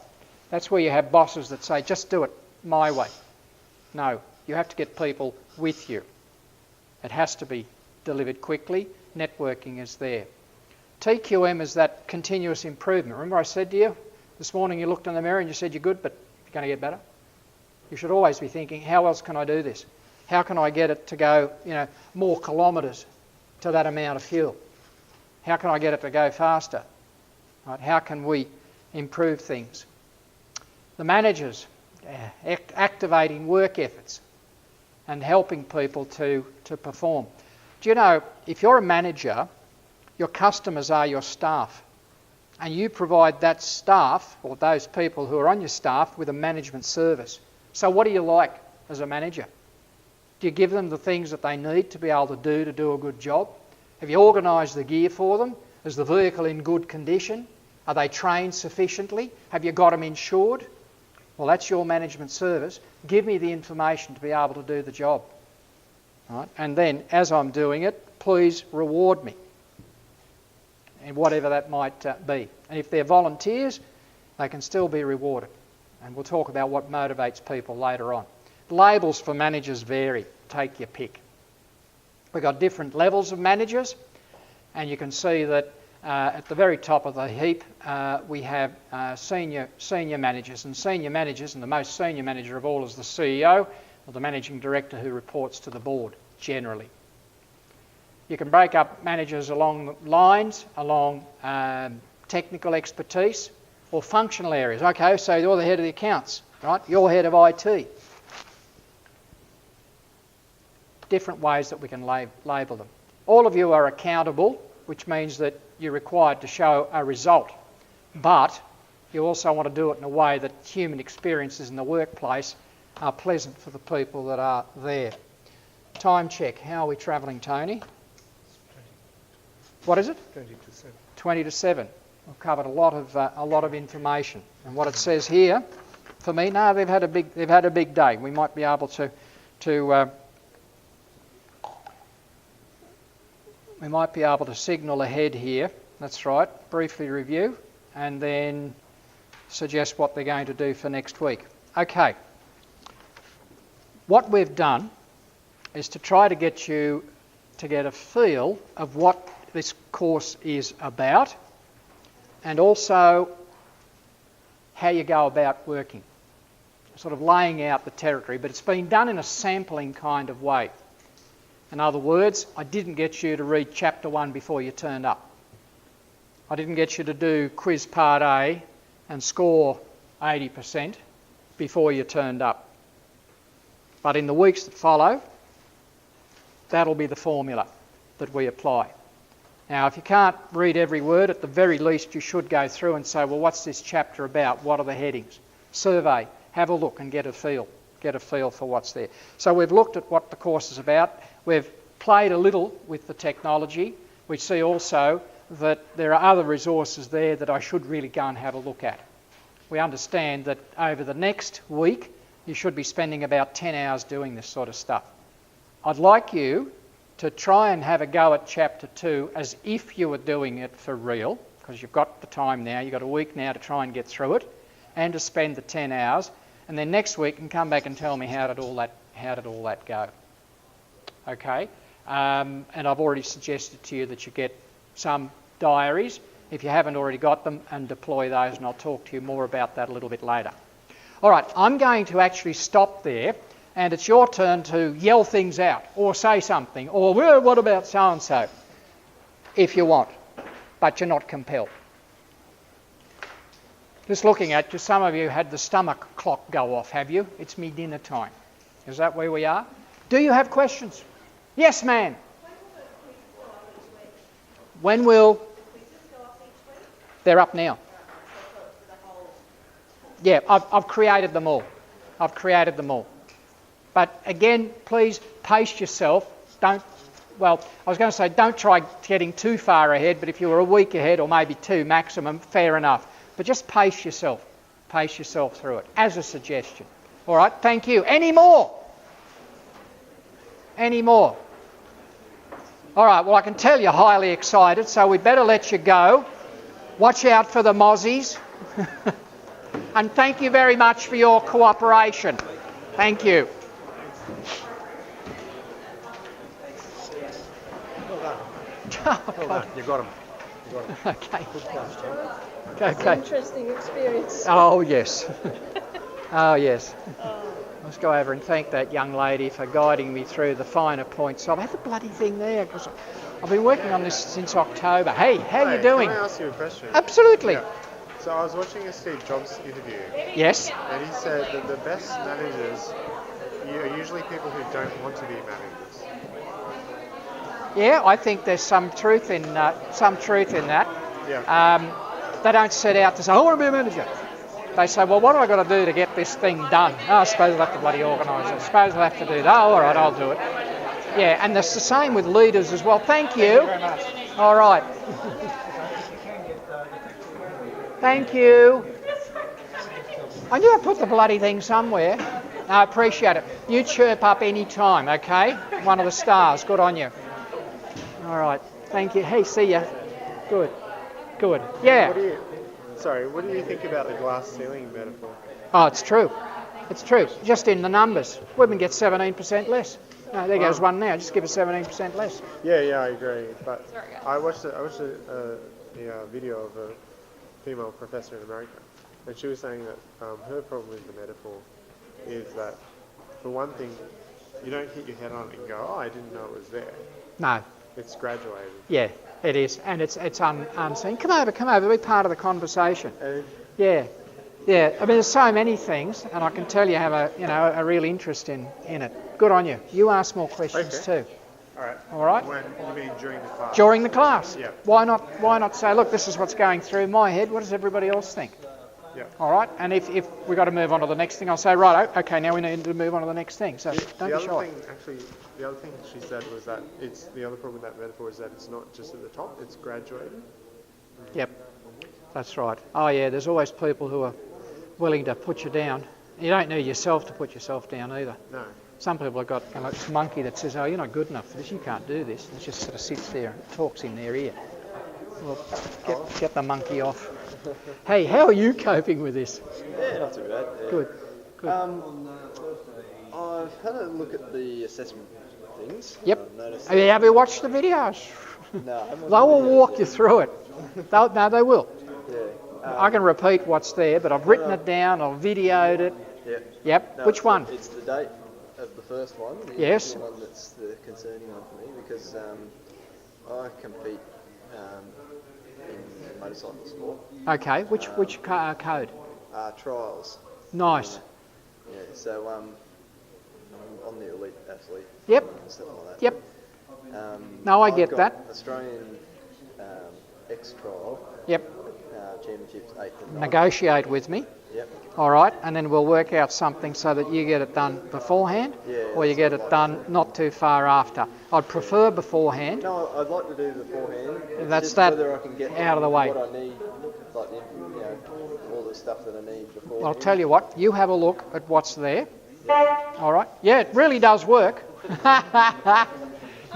That's where you have bosses that say, just do it my way. No, you have to get people with you. It has to be delivered quickly. Networking is there. TQM is that continuous improvement. Remember I said to you, this morning you looked in the mirror and you said you're good, but you're going to get better. You should always be thinking, how else can I do this? How can I get it to go, more kilometres to that amount of fuel? How can I get it to go faster? Right? How can we improve things? The managers, activating work efforts and helping people to perform. Do you know, if you're a manager, your customers are your staff, and you provide that staff, or those people who are on your staff, with a management service. So what do you like as a manager? Do you give them the things that they need to be able to do a good job? Have you organised the gear for them? Is the vehicle in good condition? Are they trained sufficiently? Have you got them insured? Well, that's your management service. Give me the information to be able to do the job. Right? And then, as I'm doing it, please reward me. And whatever that might be. And if they're volunteers, they can still be rewarded. And we'll talk about what motivates people later on. Labels for managers vary. Take your pick. We've got different levels of managers, and you can see that at the very top of the heap we have senior managers. And senior managers, and the most senior manager of all is the CEO, or the managing director who reports to the board, generally. You can break up managers along lines, along technical expertise or functional areas. Okay, so you're the head of the accounts, right? You're head of IT. Different ways that we can label them. All of you are accountable, which means that you're required to show a result. But you also want to do it in a way that human experiences in the workplace are pleasant for the people that are there. Time check. How are we travelling, Tony? What is it? 20 to 7. 20 to 7. We've covered a lot of information. And what it says here, for me, no, they've had a big day. We might be able to signal ahead here. That's right. Briefly review, and then suggest what they're going to do for next week. Okay. What we've done is to try to get you to get a feel of what this course is about, and also how you go about working. Sort of laying out the territory, but it's been done in a sampling kind of way. In other words, I didn't get you to read chapter 1 before you turned up. I didn't get you to do quiz part A and score 80% before you turned up. But in the weeks that follow, that'll be the formula that we apply. Now, if you can't read every word, at the very least you should go through and say, well, what's this chapter about? What are the headings? Survey, have a look and get a feel for what's there. So we've looked at what the course is about. We've played a little with the technology. We see also that there are other resources there that I should really go and have a look at. We understand that over the next week you should be spending about 10 hours doing this sort of stuff. I'd like you to try and have a go at chapter 2 as if you were doing it for real, because you've got the time now, you've got a week now to try and get through it, and to spend the 10 hours, and then next week you can come back and tell me how did all that go. Okay? And I've already suggested to you that you get some diaries, if you haven't already got them, and deploy those, and I'll talk to you more about that a little bit later. All right, I'm going to actually stop there, and it's your turn to yell things out, or say something, or, well, what about so-and-so, if you want, but you're not compelled. Just looking at you, some of you had the stomach clock go off, have you? It's me dinner time. Is that where we are? Do you have questions? Yes, ma'am. When will... They're up now. Yeah, I've created them all. But again, please pace yourself. Don't try getting too far ahead, but if you were a week ahead or maybe 2 maximum, fair enough. But just pace yourself through it, as a suggestion. All right, thank you. Any more? All right, well, I can tell you're highly excited, so we'd better let you go. Watch out for the mozzies. And thank you very much for your cooperation. Thank you. Well done. You got him. Okay. Okay. Interesting experience. Oh, yes. Let's go over and thank that young lady for guiding me through the finer points. I've had the bloody thing there because I've been working on this since October. Hey, how are you doing? Can I ask you a question? Absolutely. Yeah. So I was watching a Steve Jobs interview. Yes. And he said that the best managers are usually people who don't want to be managers. Yeah, I think there's some truth in that. Yeah. They don't set out to say, I want to be a manager. They say, well, what have I got to do to get this thing done? Oh, I suppose I'll have to bloody organise it. I suppose I'll have to do that. Oh, all right, I'll do it. Yeah, and that's the same with leaders as well. Thank you. Very much. All right. Thank you. I knew I put the bloody thing somewhere. I appreciate it. You chirp up any time, okay? One of the stars. Good on you. All right. Thank you. Hey, see ya. Good. Yeah. What do you think about the glass ceiling metaphor? Oh, it's true. Just in the numbers. Women get 17% less. No, there goes one now. Just give us 17% less. Yeah, I agree. But I watched a video of a female professor in America, and she was saying that her problem with the metaphor is that, for one thing, you don't hit your head on it and go, oh, I didn't know it was there. No. It's graduated. Yeah, it is, and it's unseen. Come over, be part of the conversation. Yeah. I mean, there's so many things, and I can tell you have a real interest in it. Good on you. You ask more questions too. All right. All right? When you mean during the class? During the class. Yeah. Why not say, look, this is what's going through my head. What does everybody else think? Yeah. All right? And if we've got to move on to the next thing, I'll say, right, okay, now we need to move on to the next thing. So don't be shy. The other thing she said was that the other problem with that metaphor is that it's not just at the top, it's graduated. Yep, that's right. Oh yeah, there's always people who are willing to put you down. You don't need yourself to put yourself down either. No. Some people have got this monkey that says, oh, you're not good enough for this, you can't do this. It just sort of sits there and talks in their ear. Well, get the monkey off. Hey, how are you coping with this? Yeah, not too bad. Yeah. Good. I've had a look at the assessment things. Yep. Have you watched the videos? No. They will walk you through it. They will. Yeah. I can repeat what's there, but I've written it down, I've videoed it. Yeah. Yep. No, Which one? It's the date of the first one. Yes. The one that's the concerning one for me because I compete in motorcycle sport. Okay. Which code? Trials. Nice. Yeah. So I'm on the elite athlete. Yep. And stuff like that. Yep. No, I get I've got that. Australian X trial. Yep. Championships 8th and 9th. Negotiate with me. Yep. All right, and then we'll work out something so that you get it done beforehand, or you get it done not too far after. I'd prefer beforehand. No, I'd like to do beforehand. That's just that whether I can get out of the way. What I need, like all the stuff that I need before. Well, I'll tell you what. You have a look at what's there. All right. Yeah, it really does work.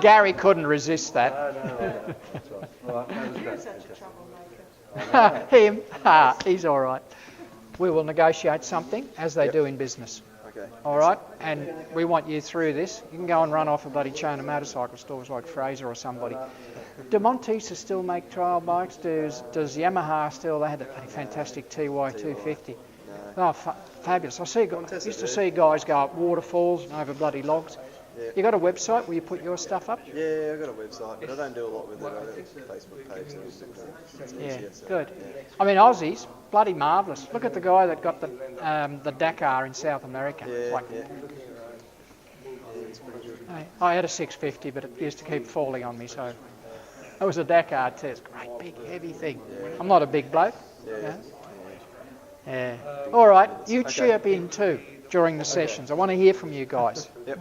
Gary couldn't resist that. Him. He's all right. We will negotiate something as they do in business. Okay. All right? And we want you through this. You can go and run off a bloody chain of motorcycle stores like Fraser or somebody. Do Montesa still make trial bikes? Does Yamaha still? They had a fantastic TY250. Oh, fabulous. I used to see guys go up waterfalls and over bloody logs. Yeah. You got a website where you put your stuff up? Yeah, I've got a website, but I don't do a lot with it. I have a Facebook page and everything. Yeah, good. I mean, Aussies, bloody marvellous. Look at the guy that got the Dakar in South America. It's pretty good. I had a 650, but it used to keep falling on me, so it was a Dakar test. Great big heavy thing. I'm not a big bloke. Yeah. All right, you chirp in too during the sessions. I want to hear from you guys. Yep.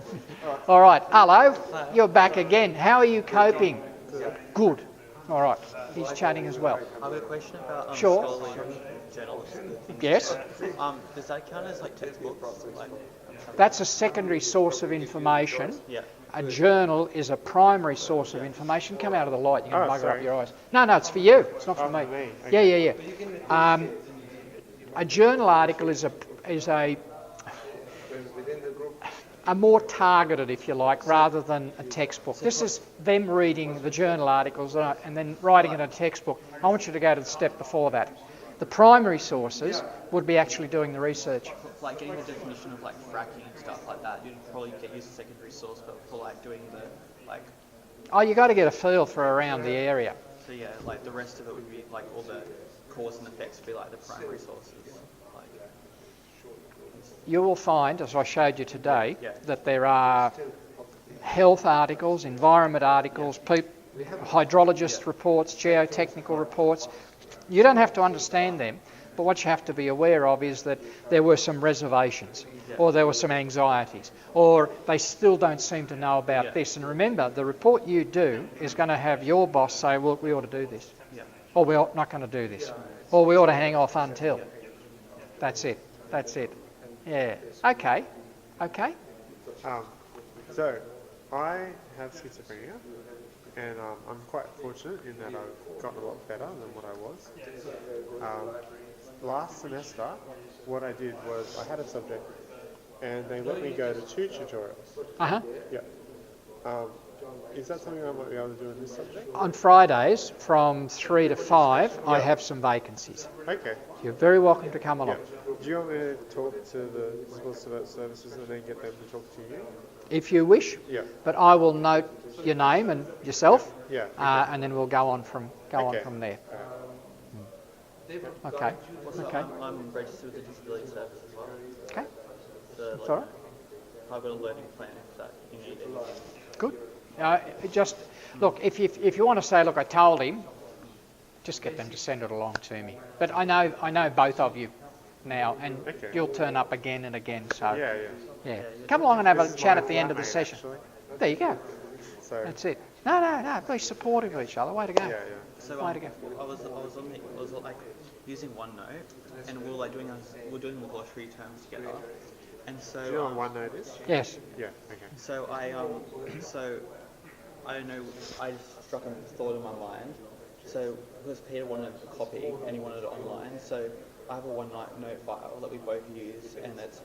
All right. Hello. You're back again. How are you coping? Good. All right. He's chatting as well. I have a question about Sure. scholarly journalism. Yes. Does that count as like textbooks? Like, That's a secondary source of information. yeah. A journal is a primary source of information. Come out of the light. You're going to bugger sorry. up your eyes. No, it's for you. It's not for me. For me. Okay. Yeah. A journal article is a more targeted, if you like, rather than a textbook. This is them reading the journal articles and then writing it in a textbook. I want you to go to the step before that. The primary sources would be actually doing the research. Like getting the definition of like fracking and stuff like that, you'd probably use a secondary source, but for like doing the like. Oh, you got to get a feel for around the area. So yeah, like the rest of it would be like all the cause and effects would be like the primary sources. Like. You will find, as I showed you today, that there are health articles, environment articles, hydrologist reports, geotechnical reports. You don't have to understand them, but what you have to be aware of is that there were some reservations, or there were some anxieties, or they still don't seem to know about this. And remember, the report you do is going to have your boss say, well, we ought to do this, or we're not going to do this, or we ought to hang off until. That's it. Yeah. Okay. So, I have schizophrenia, and I'm quite fortunate in that I've gotten a lot better than what I was. Last semester, what I did was I had a subject, and they let me go to 2 tutorials. Uh-huh. Yeah. Is that something I might be able to do in this subject? On Fridays, from 3 to 5, I have some vacancies. Okay. You're very welcome to come along. Do you want me to talk to the Civil Services and then get them to talk to you? If you wish. Yeah. But I will note your name and yourself. Yeah. And then we'll go on from there. Okay. I'm registered with the Disability Service as well. Okay. So, That's all right. I've got a learning plan if that you need anything. Good. Just look, if you want to say, look, I told him, just get them to send it along to me. But I know both of you now, and you'll turn up again and again. So yeah. Come along and have a chat at the end of the session. Actually. There you go. So That's it. No. Be supportive of each other. Way to go. So Way to go. I was like using OneNote, and we're doing the glossary terms together. And so do you know what OneNote is? Yes. Yeah. Okay. So I don't know, I struck a thought in my mind. So because Peter wanted a copy and he wanted it online, so I have a OneNote file that we both use, and it's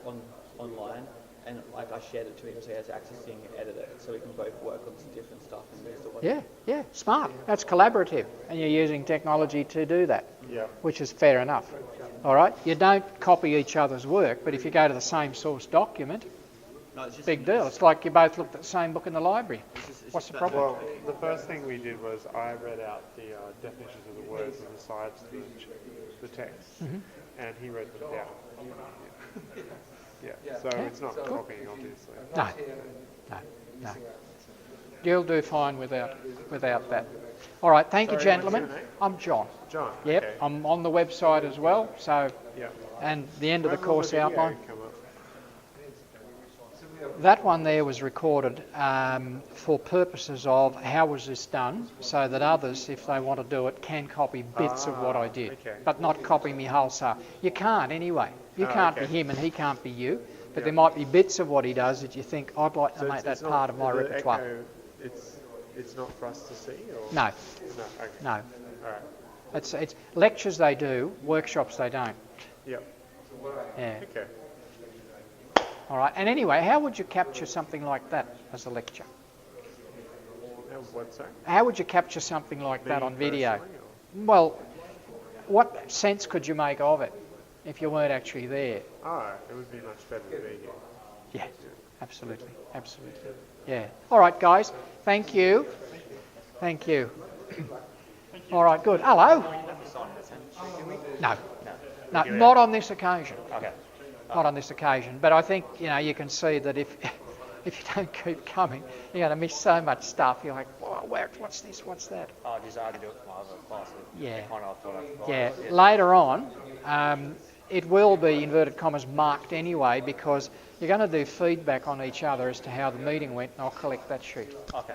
online. And like I shared it to him, so he has access to edit it, so we can both work on some different stuff and use the Yeah. Smart. That's collaborative, and you're using technology to do that. Yeah. Which is fair enough. All right. You don't copy each other's work, but if you go to the same source document, No, it's just big deal. It's like you both looked at the same book in the library. What's the problem? Well, the first thing we did was I read out the definitions of the words and the sides to the text, and he wrote them down. Yeah. So it's not copying, obviously. No. You'll do fine without that. All right. Thank you, Sorry, gentlemen. what's your name? I'm John. John. Yep. Okay. I'm on the website as well. So, Yeah. and the end of the When will course video outline. come up? That one there was recorded for purposes of how was this done, so that others, if they want to do it, can copy bits of what I did, okay. but not copy me wholesale. You can't anyway. You can't be him and he can't be you, but there might be bits of what he does that you think, I'd like to So make that it's not part of my the repertoire. Echo, it's not for us to see, or No, Okay. no. All right. It's lectures they do, workshops they don't. Yep. Yeah. Okay. All right. And anyway, how would you capture something like that as a lecture? What, sorry? How would you capture something like that Me on video? personally, Well, what sense could you make of it if you weren't actually there? Oh, it would be much better to be here. Yeah, absolutely. Yeah. All right, guys. Thank you. All right, good. Hello. No, not on this occasion. Okay. Not on this occasion. But I think, you can see that if you don't keep coming, you're going to miss so much stuff. You're like, what's this? What's that? I just had to do it for my other classes. Yeah. Kind of thought I forgot. Yeah. Later on, it will be, inverted commas, marked anyway, because you're going to do feedback on each other as to how the meeting went, and I'll collect that sheet. Okay.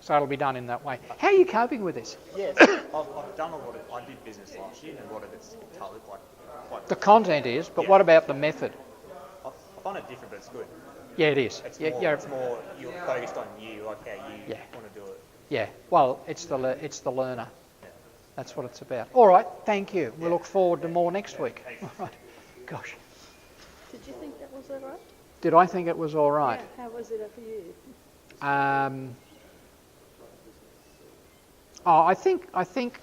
So it'll be done in that way. How are you coping with this? Yes, I've done a lot of. I did business last year, and a lot of it's totally quite. The content is, but what about the method? I find it different, but it's good. Yeah, it is. It's Yeah, more you're focused on you, like how you want to do it. Yeah. Well, it's the learner. That's what it's about. All right. Thank you. We look forward to more next week. All right. Gosh. Did you think that was all right? Did I think it was all right? Yeah, how was it for you? I think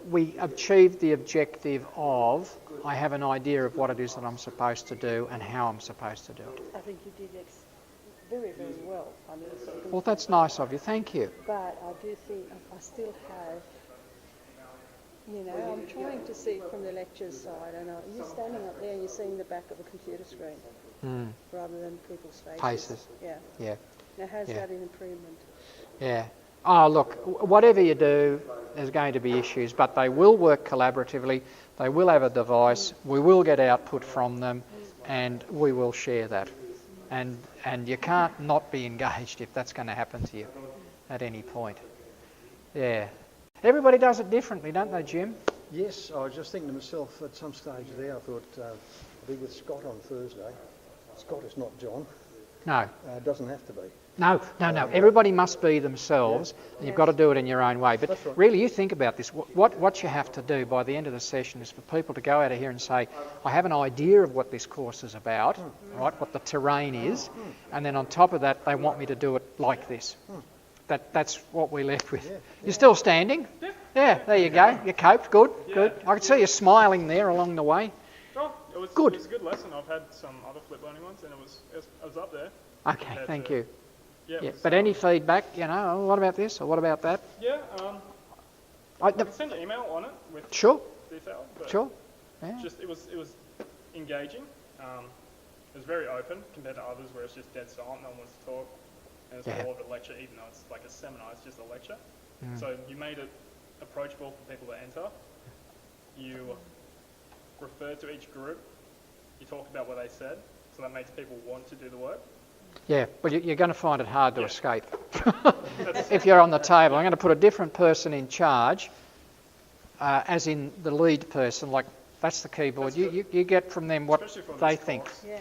we achieved the objective of I have an idea of what it is that I'm supposed to do and how I'm supposed to do it. I think you did very, very well. I mean, Well, that's nice of you. Thank you. but I do think I still have, I'm trying to see from the lecture side, and you're standing up there and you're seeing the back of a computer screen rather than people's faces. Faces. Yeah. Yeah. Now, how's Yeah. that an improvement? Yeah. Oh, look, whatever you do, there's going to be issues, but they will work collaboratively. They will have a device. We will get output from them, and we will share that. And you can't not be engaged if that's going to happen to you at any point. Yeah. Everybody does it differently, don't they, Jim? Yes, I was just thinking to myself at some stage there, I thought I'll be with Scott on Thursday. Scott is not John. No. Doesn't have to be. No. Everybody must be themselves, and you've got to do it in your own way. But really, you think about this. What you have to do by the end of the session is for people to go out of here and say, I have an idea of what this course is about, right? What the terrain is, and then on top of that, they want me to do it like this. That's what we're left with. You're still standing? Yeah, there you go. You coped. Good. I could see you smiling there along the way. Oh, it was Good. It was a good lesson. I've had some other flip learning ones, and it was up there. Okay, thank you. Yeah. Yeah. But any feedback, what about this or what about that? Yeah. I can send an email on it with Sure. detail. But Sure. Yeah. Just it was engaging. It was very open compared to others where it's just dead silent. No one wants to talk. and it's Yeah. more of a lecture, even though it's like a seminar, it's just a lecture. Mm. So you made it approachable for people to enter. You referred to each group. You talked about what they said, so that makes people want to do the work. Yeah, well, you're going to find it hard to escape. If you're on the table, I'm going to put a different person in charge, as in the lead person, like that's the keyboard. You get from them what they think. Yeah.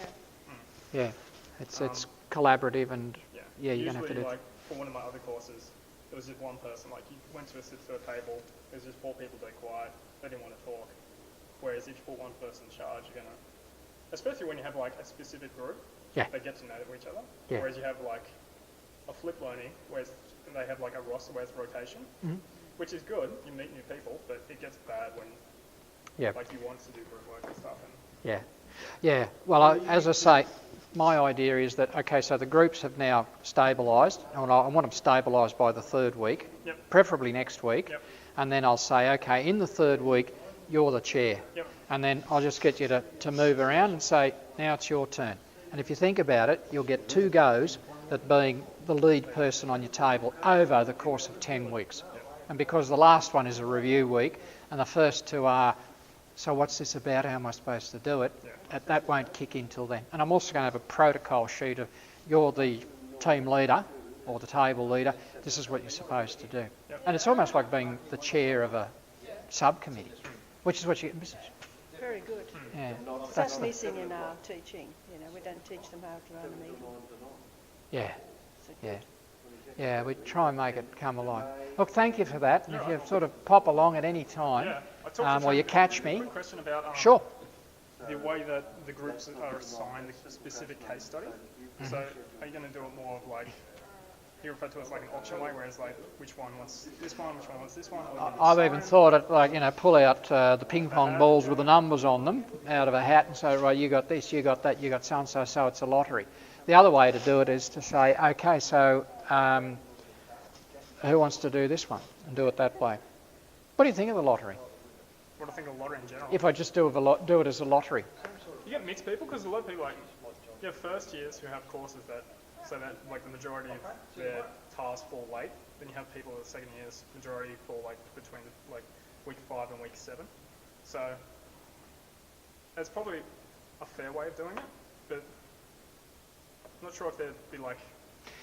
Yeah, it's collaborative and yeah, you're going to have to do Usually, like for one of my other courses, it was just one person. Like you went to sit to a table, it was just 4 people dead quiet. They didn't want to talk. Whereas if you put one person in charge, you're gonna, especially when you have like a specific group, Yeah. they get to know each other. Yeah. Whereas you have like a flip learning, where they have like a roster where it's rotation, Mhm. which is good. You meet new people, but it gets bad when like you want to do group work and stuff. And Yeah, yeah. Well, as I say, my idea is that, okay, so the groups have now stabilised, and I want them stabilised by the 3rd week, Yep. preferably next week, Yep. and then I'll say, okay, in the 3rd week, you're the chair, Yep. and then I'll just get you to move around and say, now it's your turn. And if you think about it, you'll get 2 goes at being the lead person on your table over the course of 10 weeks. And because the last one is a review week, and the first 2 are, so what's this about, how am I supposed to do it, that won't kick in till then. And I'm also going to have a protocol sheet of, you're the team leader, or the table leader, this is what you're supposed to do. And it's almost like being the chair of a subcommittee, which is what you... Very good. Yeah, That's missing in our teaching. You know, we don't teach them how to run a meeting. Yeah, yeah. Yeah, we try and make it come alive. Look, thank you for that. And if you sort of pop along at any time, or you catch me, quick question about sure. the way that the groups are assigned a specific case study. So are you going to do it more of like, you refer to it as like an auction way, whereas like which one wants this one, which one wants this one? Or I've even thought it like, pull out the ping pong balls with the numbers on them out of a hat and say, right, you got this, you got that, you got so-and-so, so it's a lottery. The other way to do it is to say, okay, so who wants to do this one? And do it that way. What do you think of the lottery? What do I think of lottery in general? If I just do it as a lottery. You get mixed people, because a lot of people, like, you have first years who have courses that say that like the majority of their tasks fall late. Then you have people in the second years, majority fall like between like week 5 and week 7. So that's probably a fair way of doing it, but I'm not sure if there'd be like,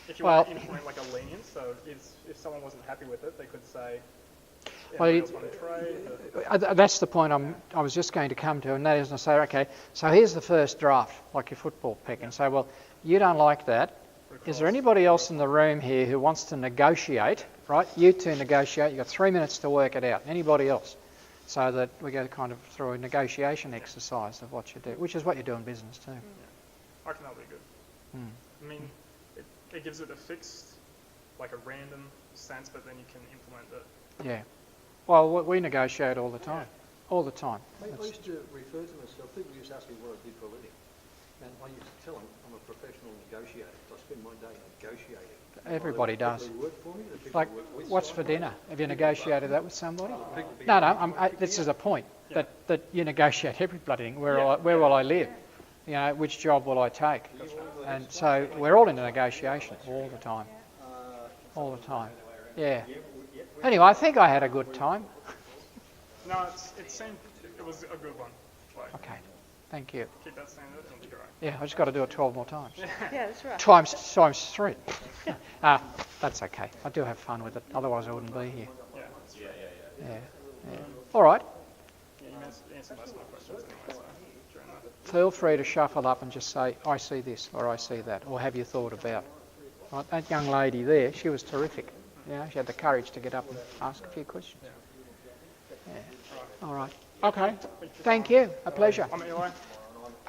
if you want to implement like a lenience, so if someone wasn't happy with it, they could say, that's the point I was just going to come to, and that is to say, okay, so here's the first draft, like your football pick, and say, well, you don't like that. Is there anybody else in the room here who wants to negotiate, right? You two negotiate, you've got 3 minutes to work it out. Anybody else? So that we go kind of through a negotiation exercise of what you do, which is what you do in business too. I reckon that'll be good. I mean, it gives it a fixed, like a random sense, but then you can implement it. Yeah. Well, we negotiate all the time. All the time. I used to refer to myself, people used to ask me what I did for a living. And I used to tell them I'm a professional negotiator. I spend my day negotiating. Everybody does. The people who work for me, the people Like, who work with what's for dinner? Have you negotiated that with somebody? No, this is a point, that you negotiate every bloody thing. Where will I live? Which job will I take? And so we're all in a negotiation all the time. All the time. Yeah. Anyway, I think I had a good time. No, it was a good one. Like, okay. Thank you. Keep that standard, it'll be great. Yeah, I just got to do it 12 more times. Yeah, that's right. Times 3. That's okay. I do have fun with it. Otherwise, I wouldn't be here. Yeah. All right. Yeah, you answered most of my questions anyway, so during that. Feel free to shuffle up and just say, I see this, or I see that, or have you thought about? Right, that young lady there, she was terrific. She had the courage to get up and ask a few questions. Yeah. All right. Okay. Thank you. A pleasure. I'm Eli.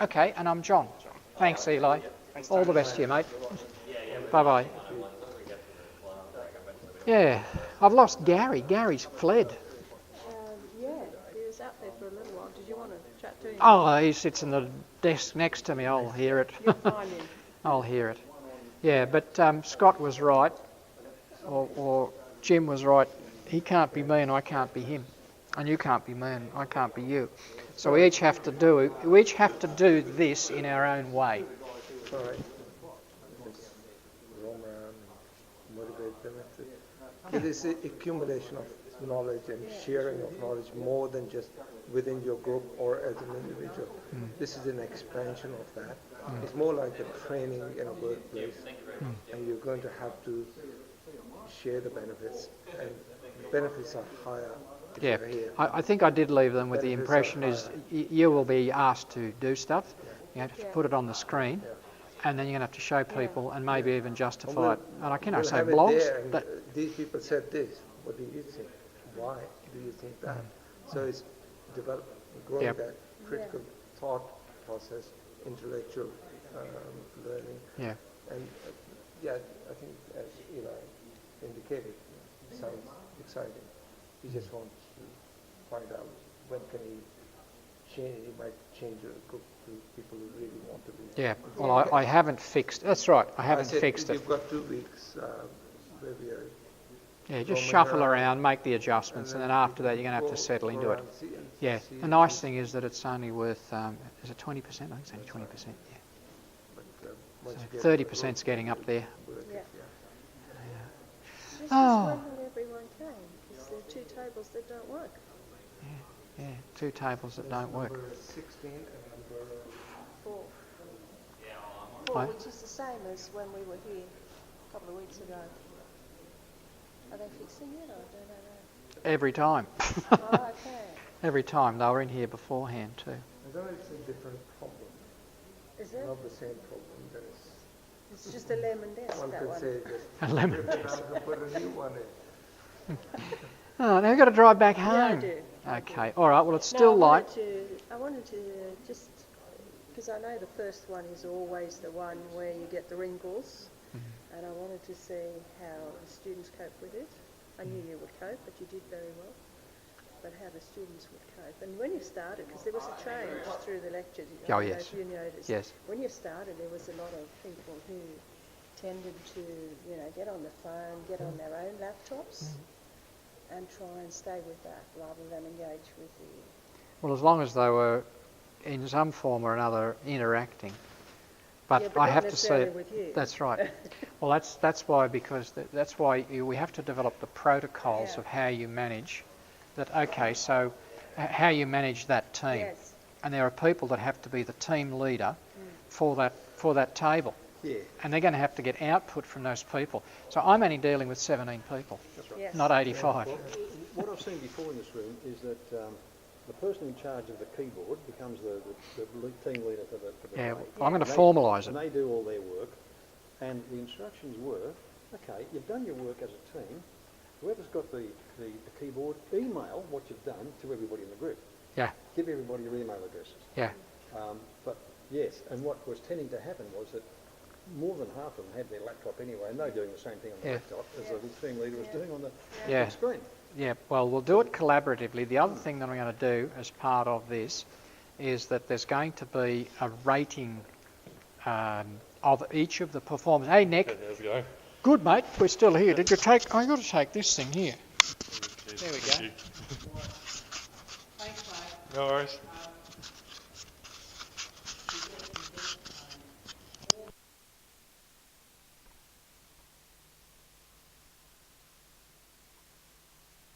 Okay, and I'm John. Thanks, Eli. All the best to you, mate. Bye-bye. Yeah, I've lost Gary. Gary's fled. Yeah, he was out there for a little while. Did you want to chat to him? Oh, he sits in the desk next to me. I'll hear it. You'll find him. I'll hear it. Yeah, but Scott was right, or Jim was right. He can't be me and I can't be him. And you can't be me and I can't be you. So we each have to do this in our own way. Sorry. Wrong round. implement it. It is an accumulation of knowledge and sharing of knowledge more than just within your group or as an individual. This is an expansion of that. It's more like a training in a workplace, and you're going to have to share the benefits, and benefits are higher. if Yeah, you're here. I think I did leave them with the Benefits impression are is higher. you will be asked to do stuff. You have to put it on the screen, and then you're going to have to show people and maybe even justify it. And I can We'll say have it blogs. there and, That, these people said this. What do you think? Why do you think that? So it's growing Yep. that critical thought process, intellectual learning. Yeah. And yeah, I think as Eli indicated, it sounds exciting. He just wants to find out when can he change. He might change a group to people who really want to be. yeah. Well, I haven't fixed. That's right. I haven't said fixed it. You've got 2 weeks where we are. Yeah, just roaming shuffle around, make the adjustments, and then after that you're going to have to settle into it. Yeah. The nice thing is that it's only worth, is it 20%? I think it's only 20%. Yeah. Once So you get 30%'s getting up there. Yeah. This is Oh. when not everyone came, because there are 2 tables that don't work. Yeah, 2 tables that don't work. Number 16 and number 4. Right. Which is the same as when we were here a couple of weeks ago. Are they fixing it or do they know? Every time. Oh, okay. Every time. They were in here beforehand too. I don't know if it's a different problem. Is it? Not the same problem. That is, It's just a lemon desk, one that could one. say just A lemon rip it desk. out and put a new one in. Oh, now we've got to drive back Yeah, I home. do. Okay. All right. Well, it's No, still I light. wanted to just, because I know the first one is always the one where you get the wrinkles, and I wanted to see how the students cope with it. I knew you would cope, but you did very well. But how the students would cope. And when you started, because there was a change through the lectures, I Oh, don't know yes. if you noticed. Yes. When you started, there was a lot of people who tended to, get on the phone, get on their own laptops, and try and stay with that rather than engage with the. Well, as long as they were in some form or another interacting. But, Yeah, I not have to say, necessarily with you. that's right. Well, that's why, because that's why we have to develop the protocols of how you manage that. Okay, so how you manage that team, Yes. and there are people that have to be the team leader for that table, Yeah. and they're going to have to get output from those people. So I'm only dealing with 17 people, Yes. not 85. Well, what I've seen before in this room is that the person in charge of the keyboard becomes the team leader for the Yeah, day. I'm going to And they- formalise And it. they do all their work, and the instructions were, okay, you've done your work as a team. Whoever's got the keyboard, email what you've done to everybody in the group. Yeah, Give everybody your email addresses. yeah. But yes, and what was tending to happen was that more than half of them had their laptop anyway, and they were doing the same thing on the Yeah. laptop as the team leader was doing on the Yeah. big screen. Yeah, well, we'll do it collaboratively. The other thing that I'm going to do as part of this is that there's going to be a rating of each of the performers. Hey, Nick. There we go. Good, mate. We're still here. Did you take... I've got to take this thing here. Cheers. There we Thank go. you. Thanks, mate. No worries.